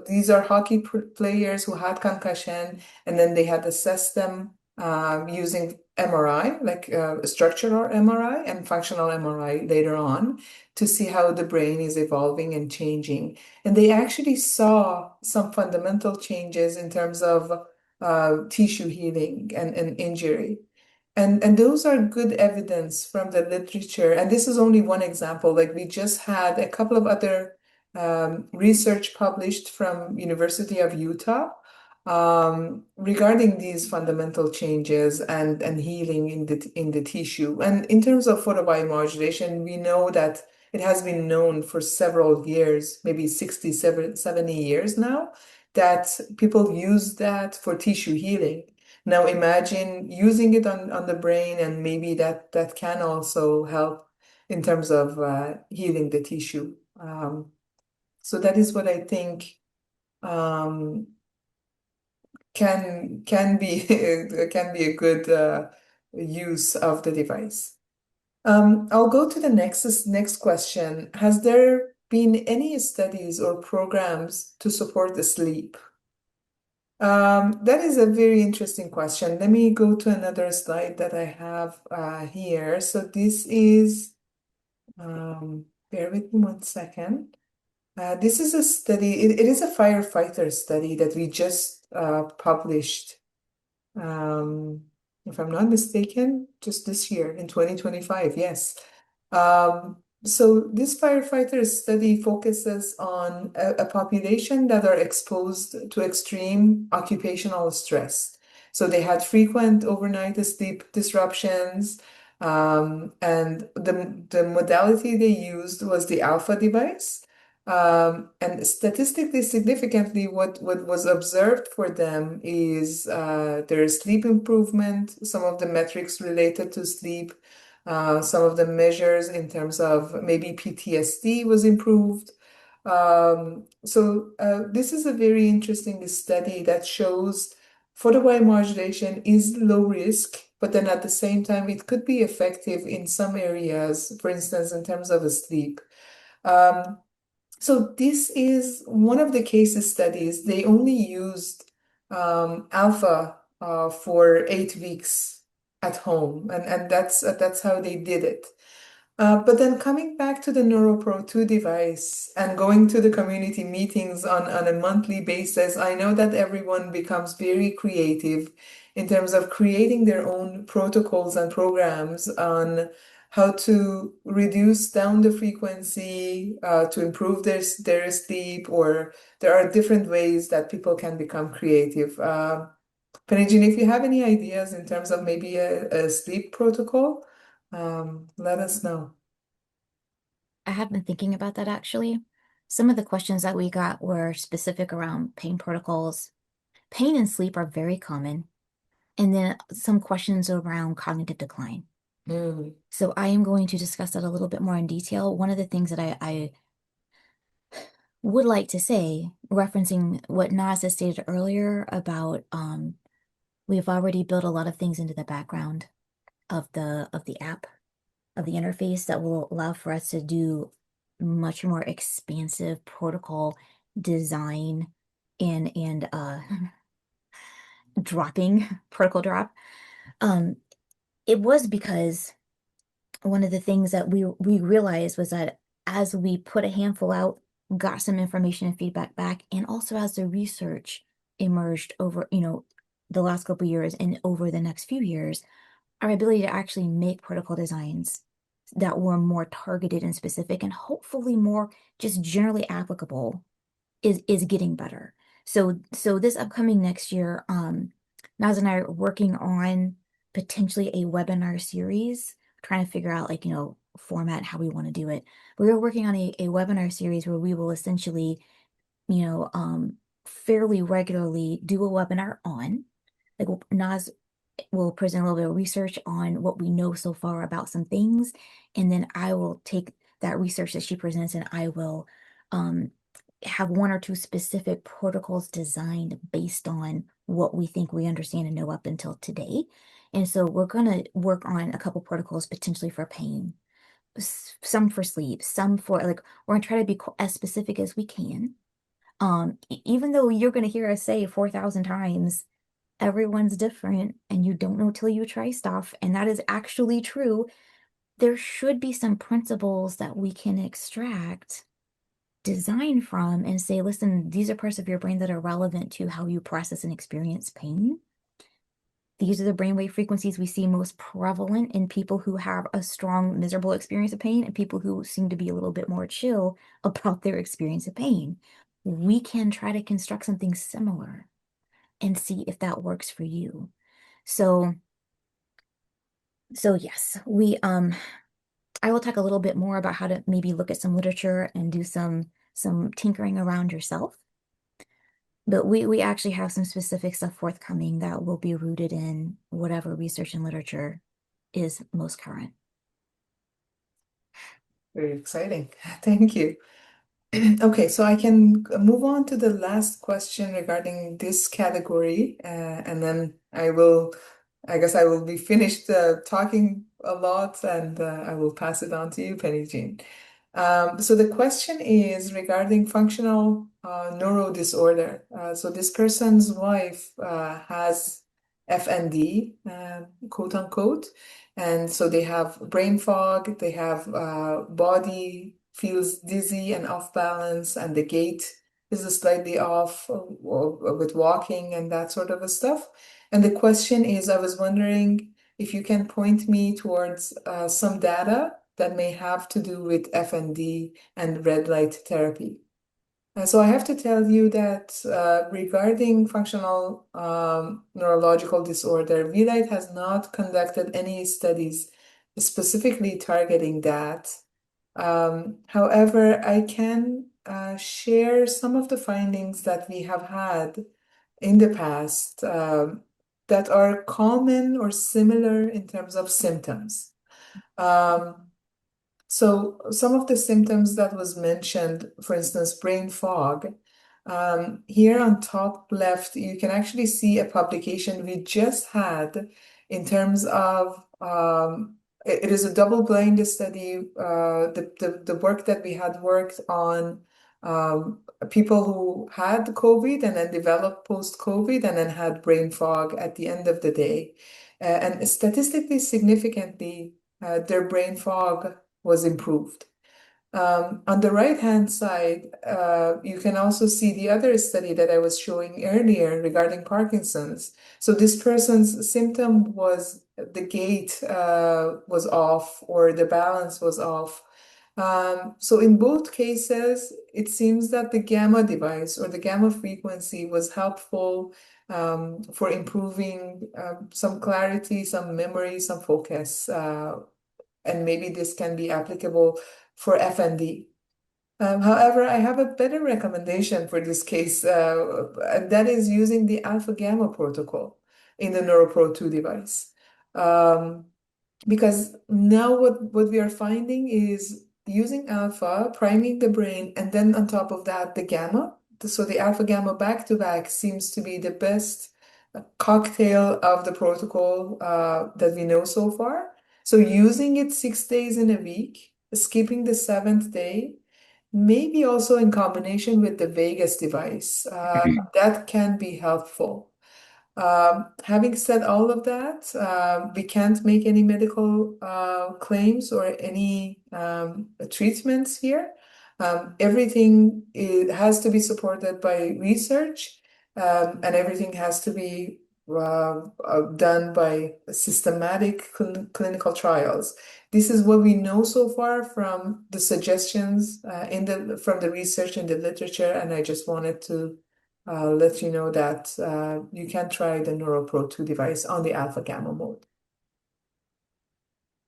these are hockey players who had concussion, and then they had assessed them using MRI, like structural MRI and functional MRI later on to see how the brain is evolving and changing. And they actually saw some fundamental changes in terms of tissue healing and injury. And those are good evidence from the literature. And this is only one example. Like we just had a couple of other research published from University of Utah regarding these fundamental changes and healing in the tissue. And in terms of photobiomodulation, we know that it has been known for several years, maybe 60, 70 years now, that people use that for tissue healing. Now imagine using it on the brain, and maybe that can also help in terms of healing the tissue. So that is what I think um, can be can be a good use of the device. I'll go to the next question. Has there been any studies or programs to support the sleep? That is a very interesting question. Let me go to another slide that I have here. So this is, bear with me one second. This is a study, it is a firefighter study that we just published, if I'm not mistaken, just this year in 2025, yes. So this firefighter study focuses on a population that are exposed to extreme occupational stress. So they had frequent overnight sleep disruptions, and the modality they used was the alpha device. And statistically significantly, what was observed for them is their sleep improvement, some of the metrics related to sleep, some of the measures in terms of maybe PTSD was improved. So this is a very interesting study that shows photobiomodulation is low risk, but then at the same time, it could be effective in some areas, for instance, in terms of sleep. So this is one of the case studies. They only used alpha for 8 weeks at home, and that's how they did it. But then coming back to the Neuro Pro 2 device and going to the community meetings on a monthly basis, I know that everyone becomes very creative in terms of creating their own protocols and programs on how to reduce down the frequency to improve their sleep, or there are different ways that people can become creative. Penijean, if you have any ideas in terms of maybe a sleep protocol, let us know. I have been thinking about that actually. Some of the questions that we got were specific around pain protocols. Pain and sleep are very common. And then some questions around cognitive decline. Mm, So I am going to discuss that a little bit more in detail. One of the things that I would like to say, referencing what Nas has stated earlier about we've already built a lot of things into the background of the app, of the interface that will allow for us to do much more expansive protocol design and dropping protocol drop. Um, it was because one of the things that we realized was that as we put a handful out, got some information and feedback back, and also as the research emerged over, the last couple of years and over the next few years, our ability to actually make protocol designs that were more targeted and specific and hopefully more just generally applicable is getting better. So this upcoming next year, Naz and I are working on potentially a webinar series, trying to figure out format, how we want to do it. But we're working on a webinar series where we will essentially, you know, fairly regularly do a webinar on, Naz will present a little bit of research on what we know so far about some things, and then I will take that research that she presents and I will um, have one or two specific protocols designed based on what we think we understand and know up until today. And so we're going to work on a couple protocols potentially for pain, some for sleep, some for we're going to try to be as specific as we can. Even though you're going to hear us say 4,000 times, everyone's different and you don't know till you try stuff. And that is actually true. There should be some principles that we can extract design from and say, listen, these are parts of your brain that are relevant to how you process and experience pain. These are the brainwave frequencies we see most prevalent in people who have a strong, miserable experience of pain and people who seem to be a little bit more chill about their experience of pain. We can try to construct something similar and see if that works for you. So, so yes, I will talk a little bit more about how to maybe look at some literature and do some tinkering around yourself. But we actually have some specific stuff forthcoming that will be rooted in whatever research and literature is most current. very exciting. Thank you. Okay, so I can move on to the last question regarding this category, and then I guess I will be finished talking a lot, and I will pass it on to you, Penijean. So the question is regarding functional neuro disorder. So this person's wife has FND, quote unquote, and so they have brain fog, they have body feels dizzy and off balance, and the gait is slightly off with walking and that sort of a stuff. And the question is, I was wondering if you can point me towards some data that may have to do with FND and red light therapy. So I have to tell you that regarding functional neurological disorder, Vielight has not conducted any studies specifically targeting that. However, I can share some of the findings that we have had in the past that are common or similar in terms of symptoms. Um, so some of the symptoms that was mentioned, for instance, brain fog, here on top left, you can actually see a publication we just had in terms of it is a double-blind study. The work that we had worked on people who had COVID and then developed post-COVID and then had brain fog at the end of the day. And statistically significantly, their brain fog was improved. On the right-hand side, you can also see the other study that I was showing earlier regarding Parkinson's. So this person's symptom was the gait was off or the balance was off. So in both cases, it seems that the gamma device or the gamma frequency was helpful for improving some clarity, some memory, some focus, and maybe this can be applicable for FND. However, I have a better recommendation for this case, and that is using the alpha gamma protocol in the Neuro Pro 2 device. Um, because now what we are finding is using alpha, priming the brain, and then on top of that, the gamma. So the alpha gamma back to back seems to be the best cocktail of the protocol that we know so far. So using it 6 days in a week, skipping the seventh day, maybe also in combination with the Vegas device, that can be helpful. Having said all of that, we can't make any medical claims or any treatments here. Everything has to be supported by research, and everything has to be done by systematic clinical trials. This is what we know so far from the suggestions from the research in the literature, and I just wanted to let you know that you can try the Neuro Pro 2 device on the alpha gamma mode.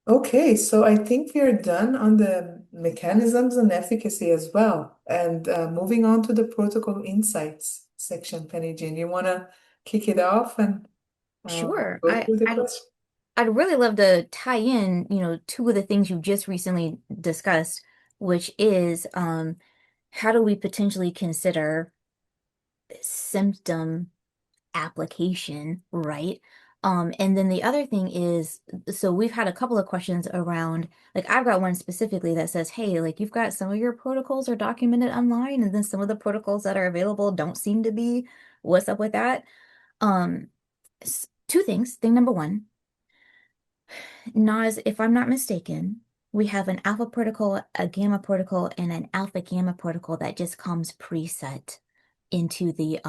Okay, so I think we are done on the mechanisms and efficacy as well. And moving on to the protocol insights section, Penijean, you want to kick it off and Sure. go through the question? I'd really love to tie in, two of the things you just recently discussed, which is how do we potentially consider symptom application, right? And then the other thing is, so we've had a couple of questions around, like I've got one specifically that says, hey, like you've got some of your protocols are documented online, and then some of the protocols that are available don't seem to be. What's up with that? Um, Two things. Thing number one, Naz, if I'm not mistaken, we have an alpha protocol, a gamma protocol, and an alpha gamma protocol that just comes preset into the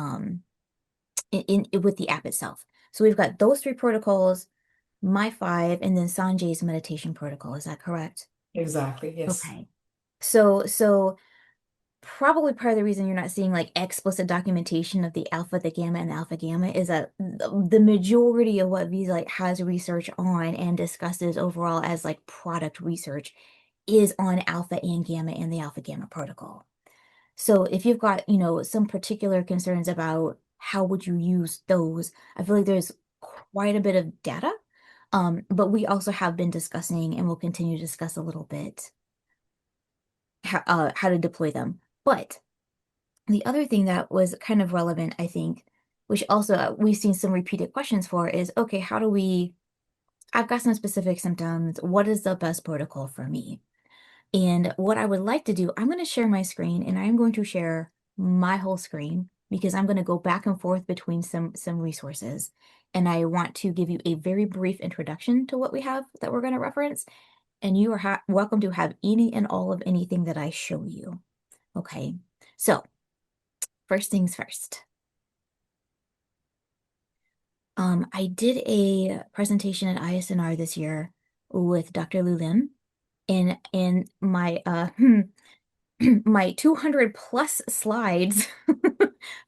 with the app itself. So we've got those three protocols, my five, and then Sanjay's meditation protocol. Is that correct? Exactly, yes. Okay. So probably part of the reason you're not seeing like explicit documentation of the alpha, the gamma, and the alpha gamma is that the majority of what Vielight has research on and discusses overall as like product research is on alpha and gamma and the alpha gamma protocol. So if you've got, some particular concerns about how would you use those, I feel like there's quite a bit of data. But we also have been discussing and will continue to discuss a little bit how to deploy them. But the other thing that was kind of relevant, I think, which also we've seen some repeated questions for is, okay, I've got some specific symptoms. What is the best protocol for me? And what I would like to do, I'm going to share my screen and I'm going to share my whole screen because I'm going to go back and forth between some resources. And I want to give you a very brief introduction to what we have that we're going to reference. And you are welcome to have any and all of anything that I show you. Okay, so first things first. I did a presentation at ISNR this year with Dr. Lu Lim, and my my 200 plus slides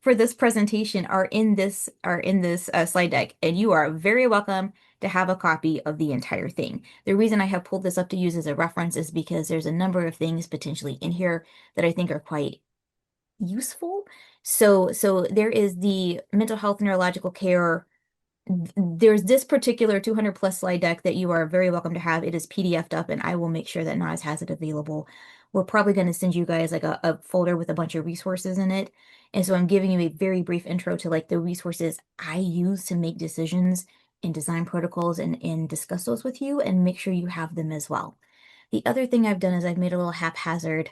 for this presentation are in this slide deck, and you are very welcome to have a copy of the entire thing. The reason I have pulled this up to use as a reference is because there's a number of things potentially in here that I think are quite useful. So there is the mental health neurological care. There's this particular 200 plus slide deck that you are very welcome to have. It is PDF'd up, and I will make sure that Naz has it available. We're probably going to send you guys like a folder with a bunch of resources in it. And so I'm giving you a very brief intro to like the resources I use to make decisions and design protocols and discuss those with you and make sure you have them as well. The other thing I've done is I've made a little haphazard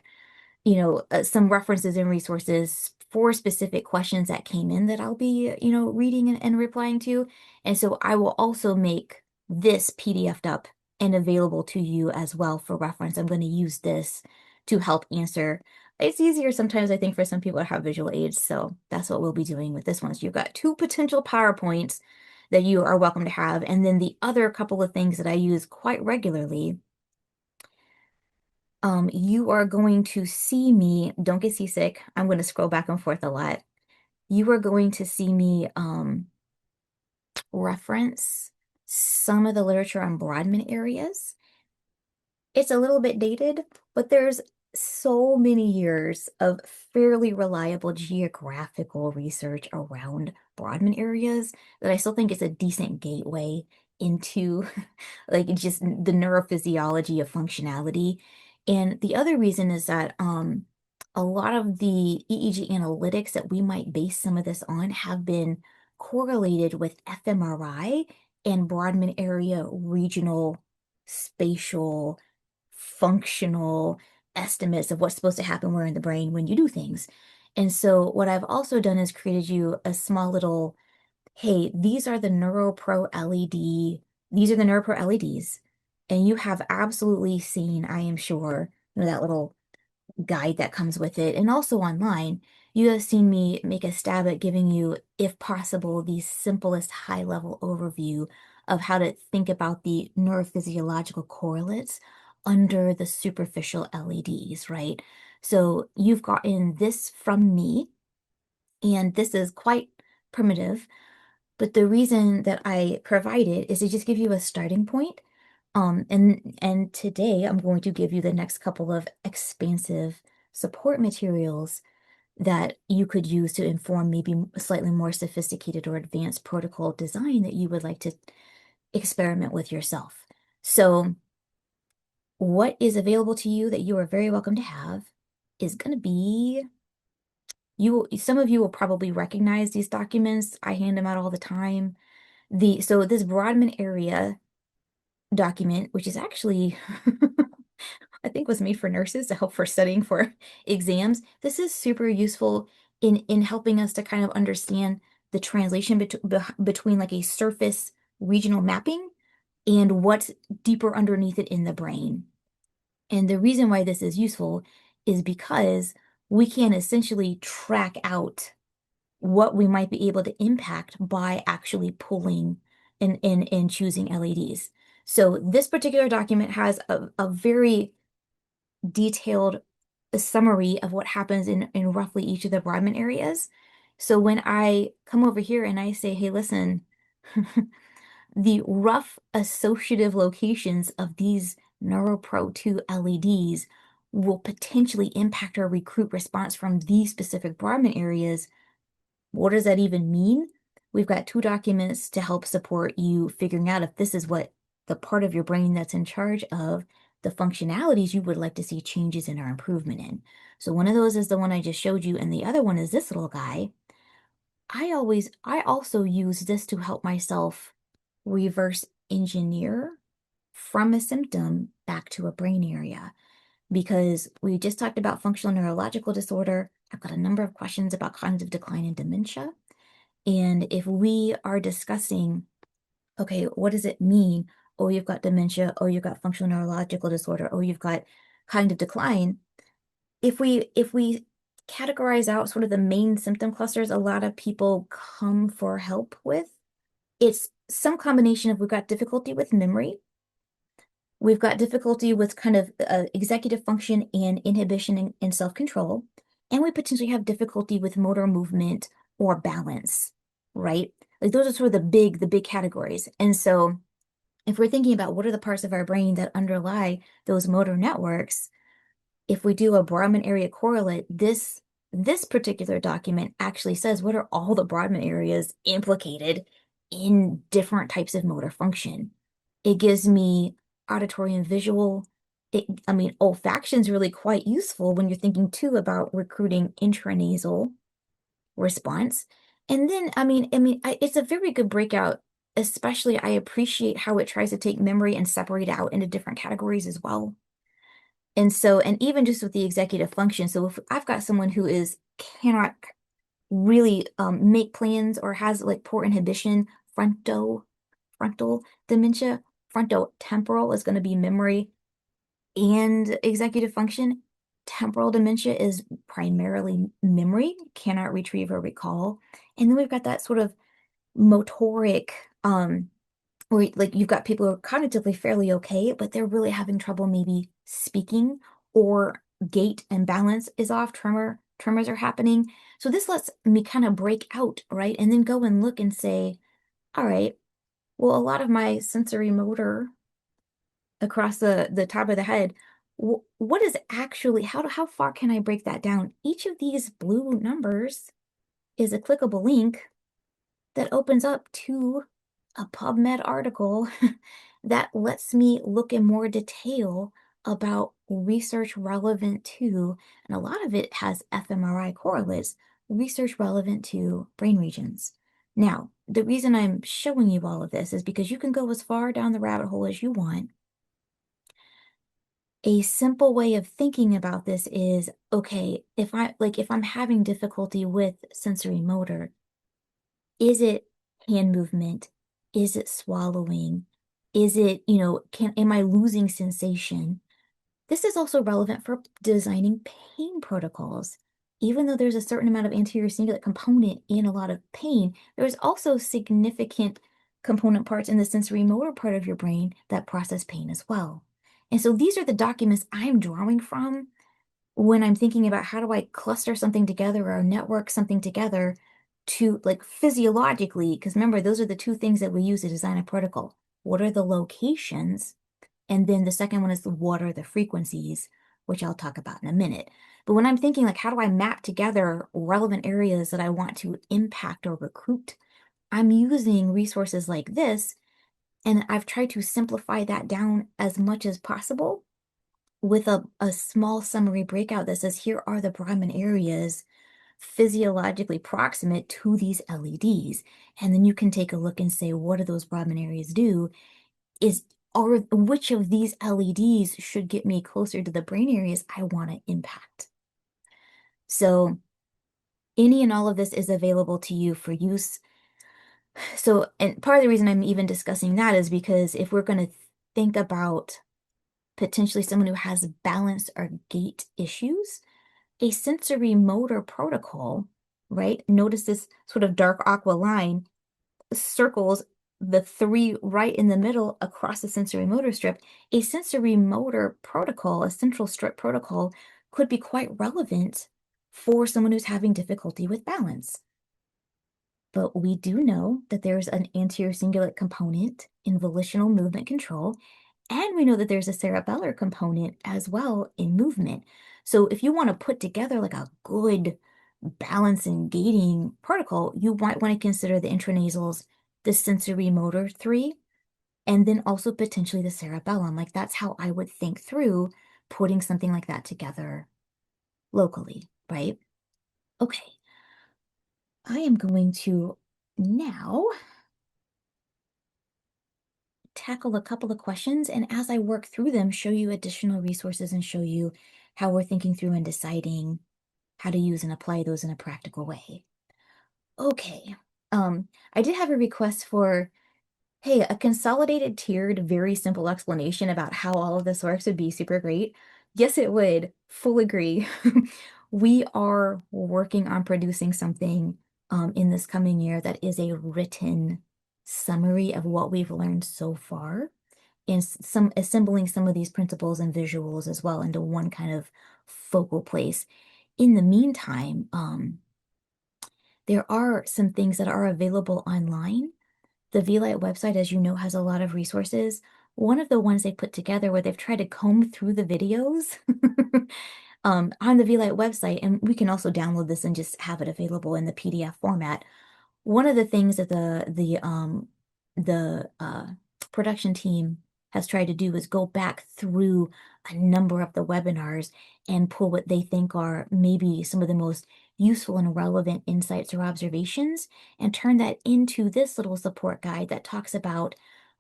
some references and resources for specific questions that came in that I'll be, reading and replying to. And so I will also make this PDF'd up and available to you as well for reference. I'm going to use this to help answer. It's easier sometimes, I think, for some people to have visual aids. So that's what we'll be doing with this one. So you've got two potential PowerPoints that you are welcome to have. And then the other couple of things that I use quite regularly You are going to see me, don't get seasick. I'm going to scroll back and forth a lot. You are going to see me reference some of the literature on Brodmann areas. It's a little bit dated, but there's so many years of fairly reliable geographical research around Brodmann areas that I still think it's a decent gateway into like just the neurophysiology of functionality. And the other reason is that a lot of the EEG analytics that we might base some of this on have been correlated with fMRI and Brodmann area regional spatial functional estimates of what's supposed to happen where in the brain when you do things. And so what I've also done is created you a small little, hey, these are the Neuro Pro LED, these are the Neuro Pro LEDs. And you have absolutely seen, I am sure, that little guide that comes with it. And also online, you have seen me make a stab at giving you, if possible, the simplest high-level overview of how to think about the neurophysiological correlates under the superficial LEDs, right? So you've gotten this from me, and this is quite primitive, but the reason that I provide it is to just give you a starting point. And today I'm going to give you the next couple of expansive support materials that you could use to inform maybe a slightly more sophisticated or advanced protocol design that you would like to experiment with yourself. So what is available to you that you are very welcome to have is going to be some of you will probably recognize these documents. I hand them out all the time. So this Brodmann area document, which is actually I think was made for nurses to help for studying for exams. This is super useful in helping us to kind of understand the translation between like a surface regional mapping and what's deeper underneath it in the brain. And the reason why this is useful is because we can essentially track out what we might be able to impact by actually pulling and choosing LEDs. So this particular document has a very detailed summary of what happens in roughly each of the Brodmann areas. So when I come over here and I say, hey, listen, the rough associative locations of these NeuroPro 2 LEDs will potentially impact our recruit response from these specific Brodmann areas. What does that even mean? We've got two documents to help support you figuring out if this is what the part of your brain that's in charge of the functionalities you would like to see changes in or improvement in. So one of those is the one I just showed you, and the other one is this little guy. I also use this to help myself reverse engineer from a symptom back to a brain area. Because we just talked about functional neurological disorder. I've got a number of questions about cognitive decline and dementia. And if we are discussing, okay, what does it mean? Oh, you've got dementia. Oh, you've got functional neurological disorder. Oh, you've got cognitive decline. If we categorize out sort of the main symptom clusters a lot of people come for help with, it's some combination of we've got difficulty with memory, we've got difficulty with kind of executive function and inhibition and self-control, and we potentially have difficulty with motor movement or balance, right? Like those are sort of the big categories. And so if we're thinking about what are the parts of our brain that underlie those motor networks, if we do a Brodmann area correlate, this particular document actually says what are all the Brodmann areas implicated in different types of motor function. It gives me auditory and visual. I mean, olfaction is really quite useful when you're thinking too about recruiting intranasal response. And then, it's a very good breakout. Especially, I appreciate how it tries to take memory and separate it out into different categories as well. And so, and even just with the executive function, so if I've got someone who cannot really make plans or has like poor inhibition, frontal dementia, frontotemporal is going to be memory and executive function. Temporal dementia is primarily memory, cannot retrieve or recall. And then we've got that sort of motoric, where like you've got people who are cognitively fairly okay, but they're really having trouble maybe speaking or gait and balance is off, tremors are happening. So this lets me kind of break out, right? And then go and look and say, all right, well, a lot of my sensory motor across the top of the head, what is actually, how far can I break that down? Each of these blue numbers is a clickable link that opens up to a PubMed article that lets me look in more detail about research relevant to, and a lot of it has fMRI correlates, research relevant to brain regions. Now, the reason I'm showing you all of this is because you can go as far down the rabbit hole as you want. A simple way of thinking about this is, okay, if I'm having difficulty with sensory motor, is it hand movement? Is it swallowing? Is it, am I losing sensation? This is also relevant for designing pain protocols. Even though there's a certain amount of anterior cingulate component in a lot of pain, there's also significant component parts in the sensory motor part of your brain that process pain as well. And so these are the documents I'm drawing from when I'm thinking about how do I cluster something together or network something together to like physiologically, because remember, those are the two things that we use to design a protocol. What are the locations? And then the second one is what are the frequencies, which I'll talk about in a minute. But when I'm thinking like, how do I map together relevant areas that I want to impact or recruit? I'm using resources like this, and I've tried to simplify that down as much as possible with a small summary breakout that says, here are the Brahman areas physiologically proximate to these LEDs. And then you can take a look and say, what do those Brahman areas do? Or which of these LEDs should get me closer to the brain areas I want to impact? So any and all of this is available to you for use. So, and part of the reason I'm even discussing that is because if we're going to think about potentially someone who has balance or gait issues, a sensory motor protocol, right? Notice this sort of dark aqua line circles the three right in the middle across the sensory motor strip. A sensory motor protocol, a central strip protocol, could be quite relevant for someone who's having difficulty with balance. But we do know that there's an anterior cingulate component in volitional movement control, and we know that there's a cerebellar component as well in movement. So if you want to put together like a good balance and gating protocol, you might want to consider the intranasals, the sensory motor three, and then also potentially the cerebellum. Like that's how I would think through putting something like that together locally, right? Okay, I am going to now tackle a couple of questions, and as I work through them, show you additional resources and show you how we're thinking through and deciding how to use and apply those in a practical way. Okay, I did have a request for, hey, a consolidated, tiered, very simple explanation about how all of this works would be super great. Yes, it would. Full agree. We are working on producing something in this coming year that is a written summary of what we've learned so far and some assembling some of these principles and visuals as well into one kind of focal place. In the meantime, there are some things that are available online. The Vielight website, as you know, has a lot of resources. One of the ones they put together where they've tried to comb through the videos on the Vielight website, and we can also download this and just have it available in the PDF format. One of the things that the production team has tried to do is go back through a number of the webinars and pull what they think are maybe some of the most useful and relevant insights or observations and turn that into this little support guide that talks about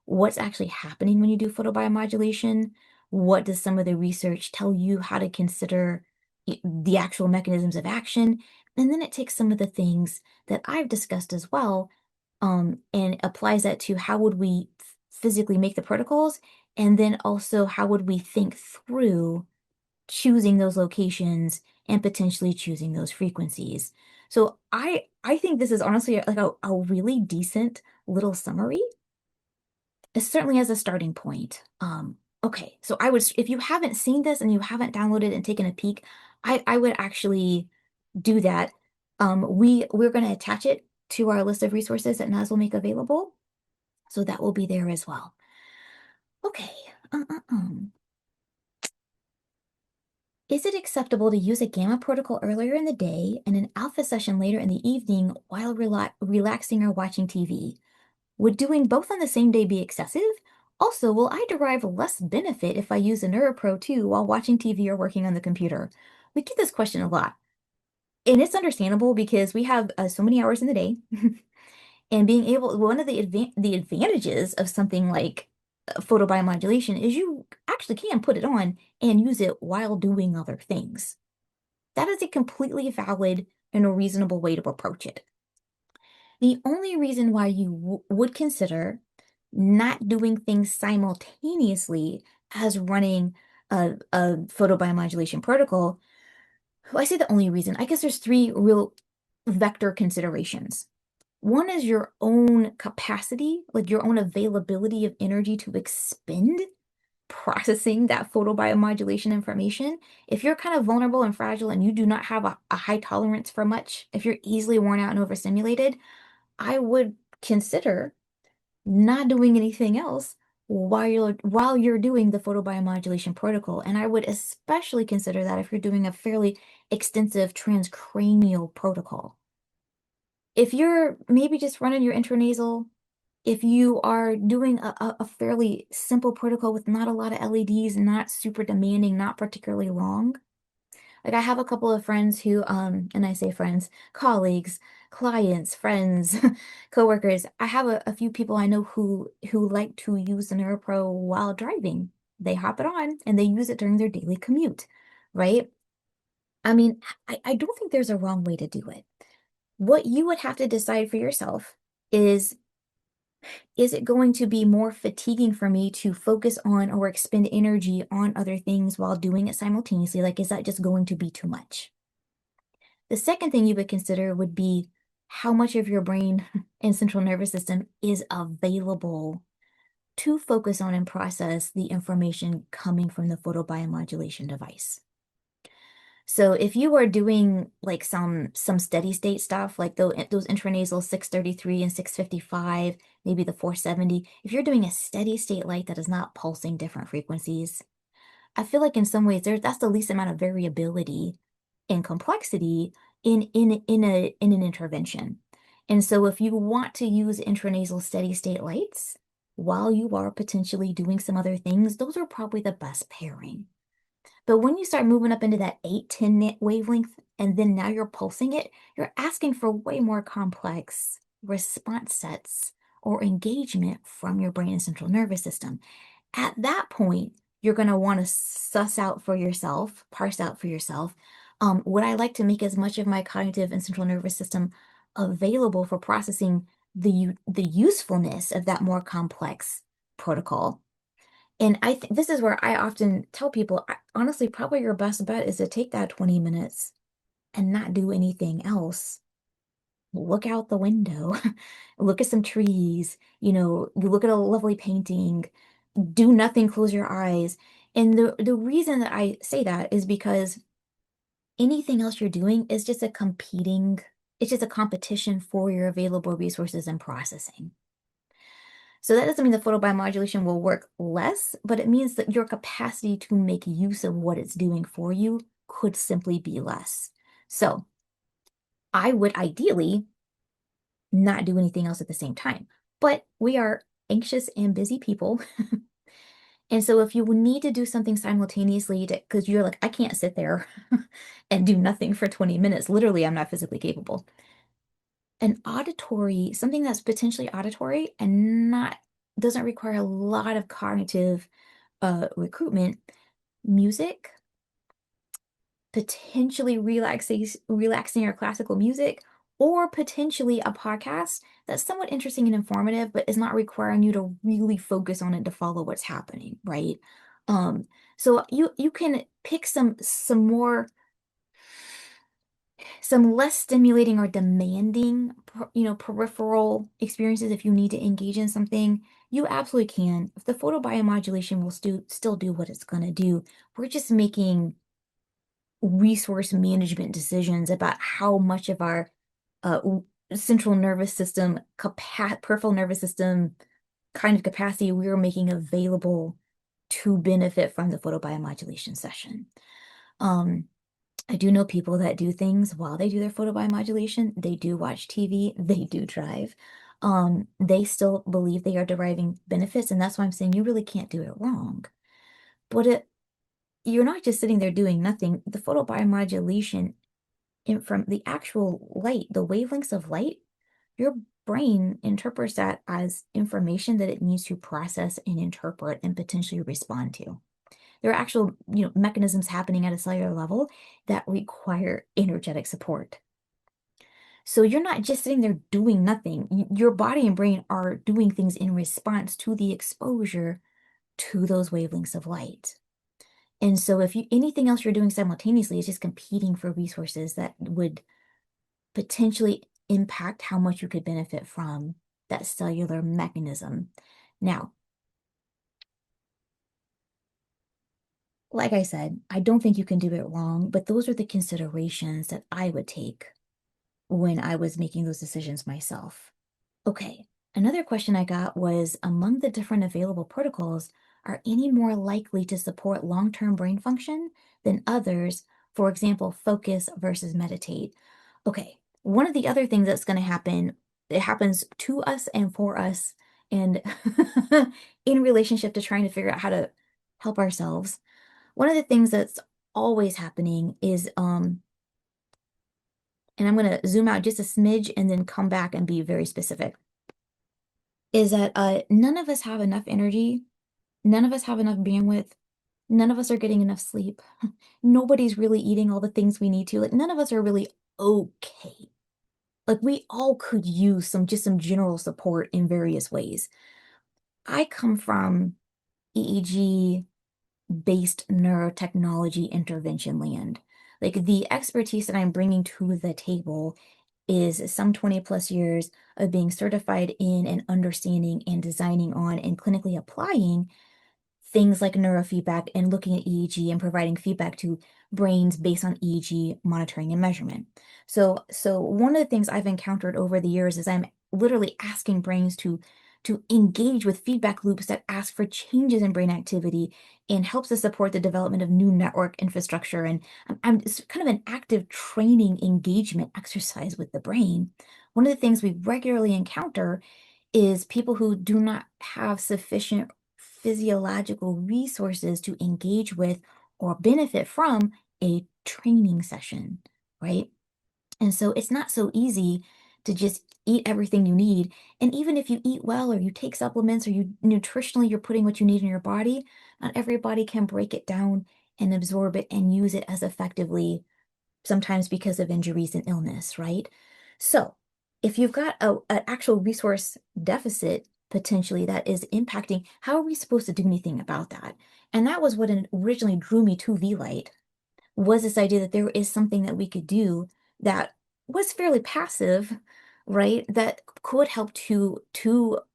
what's actually happening when you do photobiomodulation. What does some of the research tell you how to consider the actual mechanisms of action? And then it takes some of the things that I've discussed as well, and applies that to how would we physically make the protocols, and then also how would we think through choosing those locations and potentially choosing those frequencies. So I think this is honestly like a really decent little summary, certainly as a starting point. Okay, so I would, if you haven't seen this and you haven't downloaded and taken a peek, I would actually do that. We're going to attach it to our list of resources that Naz will make available, so that will be there as well. Okay. Uh, uh, um. Is it acceptable to use a gamma protocol earlier in the day and an alpha session later in the evening while relaxing or watching TV? Would doing both on the same day be excessive? Also, will I derive less benefit if I use a Neuro Pro 2 while watching TV or working on the computer? We get this question a lot. And it's understandable because we have so many hours in the day. And being able, one of the advantages of something like photobiomodulation is you actually can put it on and use it while doing other things. That is a completely valid and a reasonable way to approach it. The only reason why you would consider not doing things simultaneously as running a photobiomodulation protocol, well, I say the only reason, I guess there's three real vector considerations. One is your own capacity, like your own availability of energy to expend processing that photobiomodulation information. If you're kind of vulnerable and fragile and you do not have a high tolerance for much, if you're easily worn out and overstimulated, I would consider not doing anything else while you're doing the photobiomodulation protocol. And I would especially consider that if you're doing a fairly extensive transcranial protocol. If you're maybe just running your intranasal, if you are doing a fairly simple protocol with not a lot of LEDs, not super demanding, not particularly long. Like I have a couple of friends who, and I say friends, colleagues, clients, friends, coworkers. I have a few people I know who like to use the Neuro Pro while driving. They hop it on and they use it during their daily commute, right? I mean, I don't think there's a wrong way to do it. What you would have to decide for yourself is it going to be more fatiguing for me to focus on or expend energy on other things while doing it simultaneously? Like, is that just going to be too much? The second thing you would consider would be how much of your brain and central nervous system is available to focus on and process the information coming from the photobiomodulation device. So if you are doing like some steady state stuff, like those intranasal 633 and 655, maybe the 470, if you're doing a steady state light that is not pulsing different frequencies, I feel like in some ways that's the least amount of variability and complexity in an intervention. And so if you want to use intranasal steady state lights while you are potentially doing some other things, those are probably the best pairing. But when you start moving up into that 8, 10 wavelength, and then now you're pulsing it, you're asking for way more complex response sets or engagement from your brain and central nervous system. At that point, you're going to want to suss out for yourself, parse out for yourself, would I like to make as much of my cognitive and central nervous system available for processing the usefulness of that more complex protocol? And I think this is where I often tell people, honestly, probably your best bet is to take that 20 minutes and not do anything else. Look out the window, look at some trees, you look at a lovely painting, do nothing, close your eyes. And the reason that I say that is because anything else you're doing is just it's just a competition for your available resources and processing. So that doesn't mean the photobiomodulation will work less, but it means that your capacity to make use of what it's doing for you could simply be less. So I would ideally not do anything else at the same time, but we are anxious and busy people. And so if you need to do something simultaneously because you're like, I can't sit there and do nothing for 20 minutes. Literally, I'm not physically capable. Something that's potentially auditory and not doesn't require a lot of cognitive recruitment, music, potentially relaxing or classical music, or potentially a podcast that's somewhat interesting and informative, but is not requiring you to really focus on it to follow what's happening, right? Um, so you can pick some more some less stimulating or demanding, peripheral experiences if you need to engage in something, you absolutely can. If the photobiomodulation will still do what it's going to do, we're just making resource management decisions about how much of our uh, central nervous system, peripheral nervous system kind of capacity we're making available to benefit from the photobiomodulation session. I do know people that do things while they do their photobiomodulation. They do watch TV, they do drive. They still believe they are deriving benefits, and that's why I'm saying you really can't do it wrong. But you're not just sitting there doing nothing. The photobiomodulation from the actual light, the wavelengths of light, your brain interprets that as information that it needs to process and interpret and potentially respond to. There are actual, mechanisms happening at a cellular level that require energetic support. So you're not just sitting there doing nothing. Your body and brain are doing things in response to the exposure to those wavelengths of light. And so if anything else you're doing simultaneously is just competing for resources that would potentially impact how much you could benefit from that cellular mechanism. Now, like I said, I don't think you can do it wrong, but those are the considerations that I would take when I was making those decisions myself. Okay, another question I got was, among the different available protocols, are any more likely to support long-term brain function than others? For example, focus versus meditate. Okay, one of the other things that's going to happen, it happens to us and for us, and in relationship to trying to figure out how to help ourselves. One of the things that's always happening is, and I'm going to zoom out just a smidge and then come back and be very specific, is that none of us have enough energy, none of us have enough bandwidth, none of us are getting enough sleep. Nobody's really eating all the things we need to. Like, none of us are really okay. Like, we all could use some general support in various ways. I come from EEG based neurotechnology intervention land. Like, the expertise that I'm bringing to the table is some 20 plus years of being certified in and understanding and designing on and clinically applying things like neurofeedback and looking at EEG and providing feedback to brains based on EEG monitoring and measurement. So one of the things I've encountered over the years is I'm literally asking brains to engage with feedback loops that ask for changes in brain activity and helps us support the development of new network infrastructure. And it's kind of an active training engagement exercise with the brain. One of the things we regularly encounter is people who do not have sufficient physiological resources to engage with or benefit from a training session, right? And so it's not so easy to just eat everything you need. And even if you eat well or you take supplements or you nutritionally you're putting what you need in your body, not everybody can break it down and absorb it and use it as effectively, sometimes because of injuries and illness, right? So if you've got an actual resource deficit potentially that is impacting, how are we supposed to do anything about that? And that was what originally drew me to Vielight, was this idea that there is something that we could do that was fairly passive, right? That could help to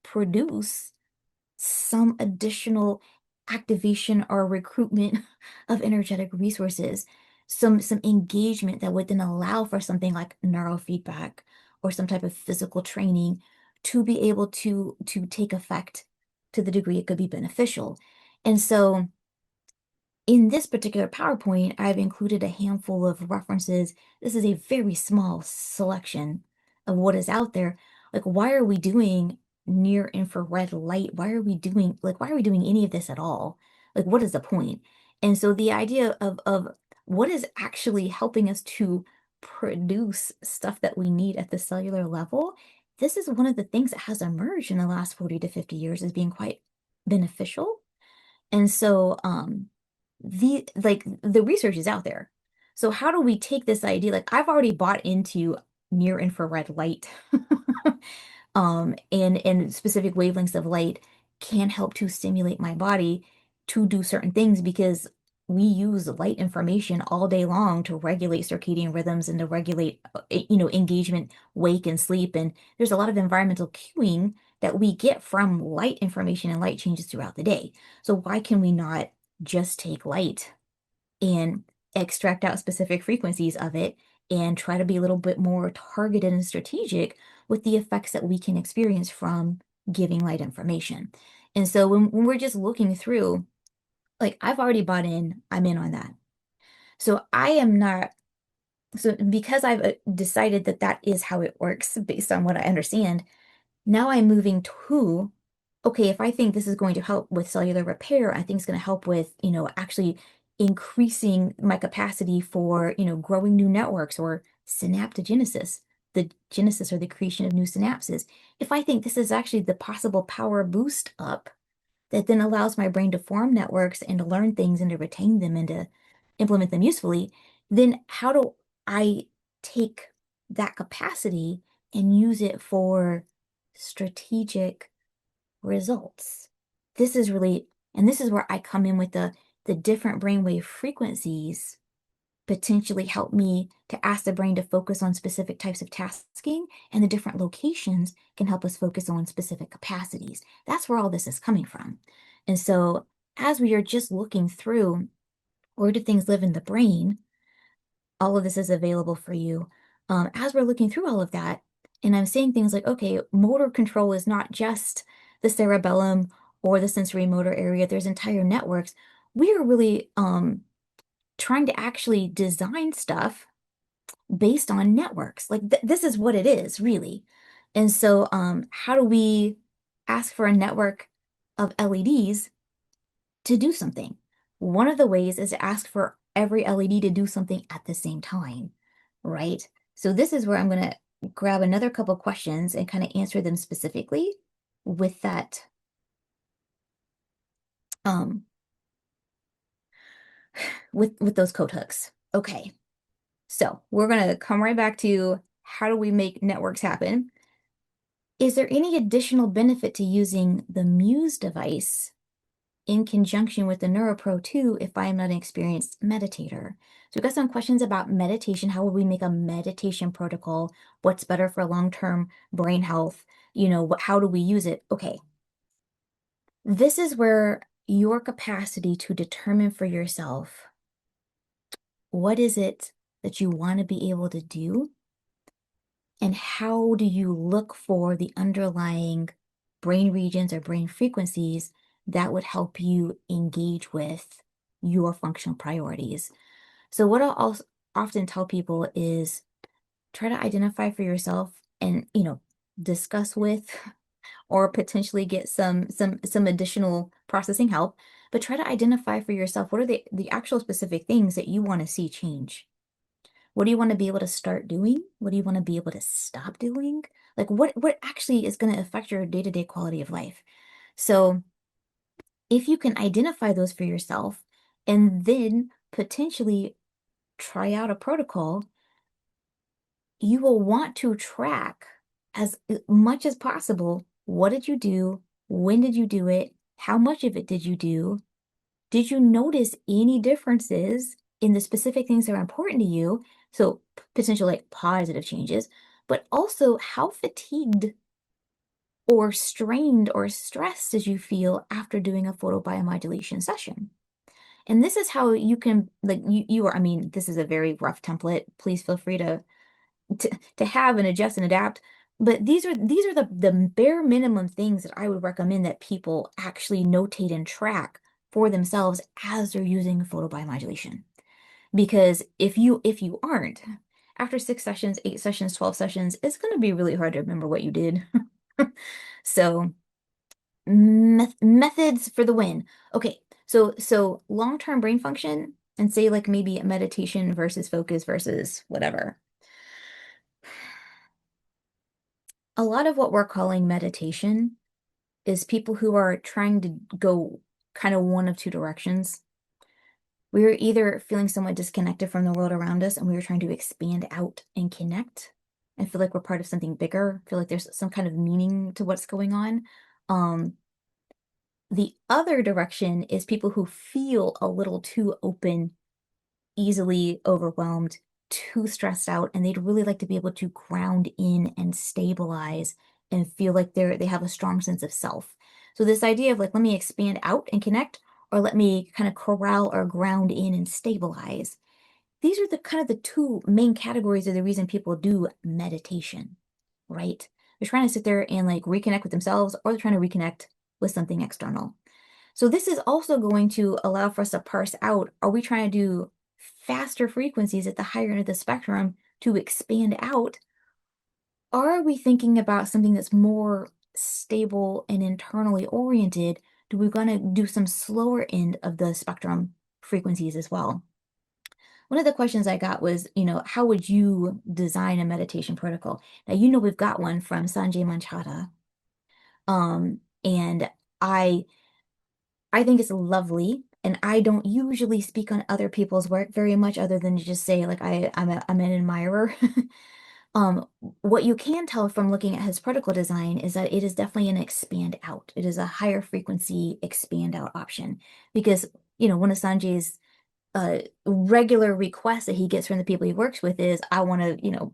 produce some additional activation or recruitment of energetic resources, some engagement that would then allow for something like neurofeedback or some type of physical training to be able to take effect to the degree it could be beneficial. And so in this particular PowerPoint, I've included a handful of references. This is a very small selection of what is out there. Like, why are we doing near infrared light? Why are we doing any of this at all? Like, what is the point? And so the idea of what is actually helping us to produce stuff that we need at the cellular level, this is one of the things that has emerged in the last 40 to 50 years as being quite beneficial. And so the research is out there. So how do we take this idea? Like, I've already bought into near infrared light, and specific wavelengths of light can help to stimulate my body to do certain things because we use light information all day long to regulate circadian rhythms and to regulate, engagement, wake and sleep. And there's a lot of environmental cueing that we get from light information and light changes throughout the day. So why can we not just take light and extract out specific frequencies of it and try to be a little bit more targeted and strategic with the effects that we can experience from giving light information? And so when we're just looking through, like, I've already bought in, I'm in on that. So I am not, so because I've decided that that is how it works based on what I understand, now I'm moving to, okay, if I think this is going to help with cellular repair, I think it's going to help with, actually increasing my capacity for, growing new networks or synaptogenesis, the genesis or the creation of new synapses. If I think this is actually the possible power boost up that then allows my brain to form networks and to learn things and to retain them and to implement them usefully, then how do I take that capacity and use it for strategic results? This is really, and this is where I come in with the different brainwave frequencies potentially help me to ask the brain to focus on specific types of tasking, and the different locations can help us focus on specific capacities. That's where all this is coming from. And so as we are just looking through where do things live in the brain, all of this is available for you. As we're looking through all of that, and I'm saying things like, okay, motor control is not just the cerebellum or the sensory motor area, there's entire networks. We are really trying to actually design stuff based on networks. Like this is what it is, really. And so how do we ask for a network of LEDs to do something? One of the ways is to ask for every LED to do something at the same time, right? So this is where I'm going to grab another couple questions and kind of answer them specifically with that with those code hooks. Okay. So we're going to come right back to how do we make networks happen? Is there any additional benefit to using the Muse device in conjunction with the Neuro Pro 2 if I am not an experienced meditator? So we've got some questions about meditation. How would we make a meditation protocol? What's better for long-term brain health? How do we use it? Okay. This is where your capacity to determine for yourself what is it that you want to be able to do, and how do you look for the underlying brain regions or brain frequencies that would help you engage with your functional priorities? So what I'll also often tell people is try to identify for yourself and, discuss with or potentially get some additional processing help, but try to identify for yourself what are the actual specific things that you want to see change. What do you want to be able to start doing? What do you want to be able to stop doing? Like what actually is going to affect your day-to-day quality of life? So if you can identify those for yourself and then potentially try out a protocol, you will want to track as much as possible. What did you do? When did you do it? How much of it did you do? Did you notice any differences in the specific things that are important to you? So potential like positive changes, but also how fatigued or strained or stressed did you feel after doing a photobiomodulation session? And this is how you can, like, you are, I mean, this is a very rough template. Please feel free to have and adjust and adapt. But these are the bare minimum things that I would recommend that people actually notate and track for themselves as they're using photobiomodulation. Because if you aren't, after 6 sessions, 8 sessions, 12 sessions, it's going to be really hard to remember what you did. So methods for the win. Okay, so long-term brain function, and say like maybe meditation versus focus versus whatever. A lot of what we're calling meditation is people who are trying to go kind of one of two directions. We are either feeling somewhat disconnected from the world around us and we are trying to expand out and connect and feel like we're part of something bigger, feel like there's some kind of meaning to what's going on. The other direction is people who feel a little too open, easily overwhelmed, too stressed out, and they'd really like to be able to ground in and stabilize and feel like they have a strong sense of self. So this idea of like, let me expand out and connect, or let me kind of corral or ground in and stabilize. These are the kind of the two main categories of the reason people do meditation, right? They're trying to sit there and like reconnect with themselves, or they're trying to reconnect with something external. So this is also going to allow for us to parse out, are we trying to do faster frequencies at the higher end of the spectrum to expand out? Or are we thinking about something that's more stable and internally oriented? Do we want to do some slower end of the spectrum frequencies as well? One of the questions I got was, how would you design a meditation protocol? Now, we've got one from Sanjay Manchada. And I think it's lovely. And I don't usually speak on other people's work very much other than to just say, like, I'm an admirer. Um, what you can tell from looking at his protocol design is that it is definitely an expand out. It is a higher frequency expand out option because, one of Sanjay's regular request that he gets from the people he works with is, I want to,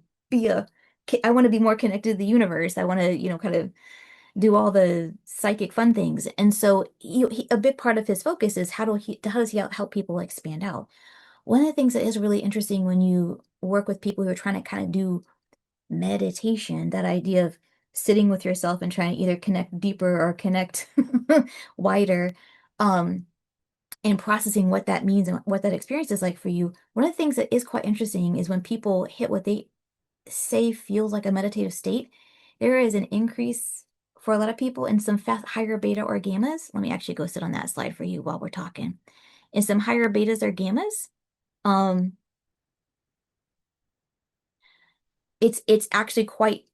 I want to be more connected to the universe. I want to, kind of do all the psychic fun things. And so a big part of his focus is how does he help people expand out? One of the things that is really interesting when you work with people who are trying to kind of do meditation, that idea of sitting with yourself and trying to either connect deeper or connect wider, um, and processing what that means and what that experience is like for you. One of the things that is quite interesting is when people hit what they say feels like a meditative state, there is an increase for a lot of people in some higher beta or gammas. Let me actually go sit on that slide for you while we're talking. In some higher betas or gammas, um, it's actually quite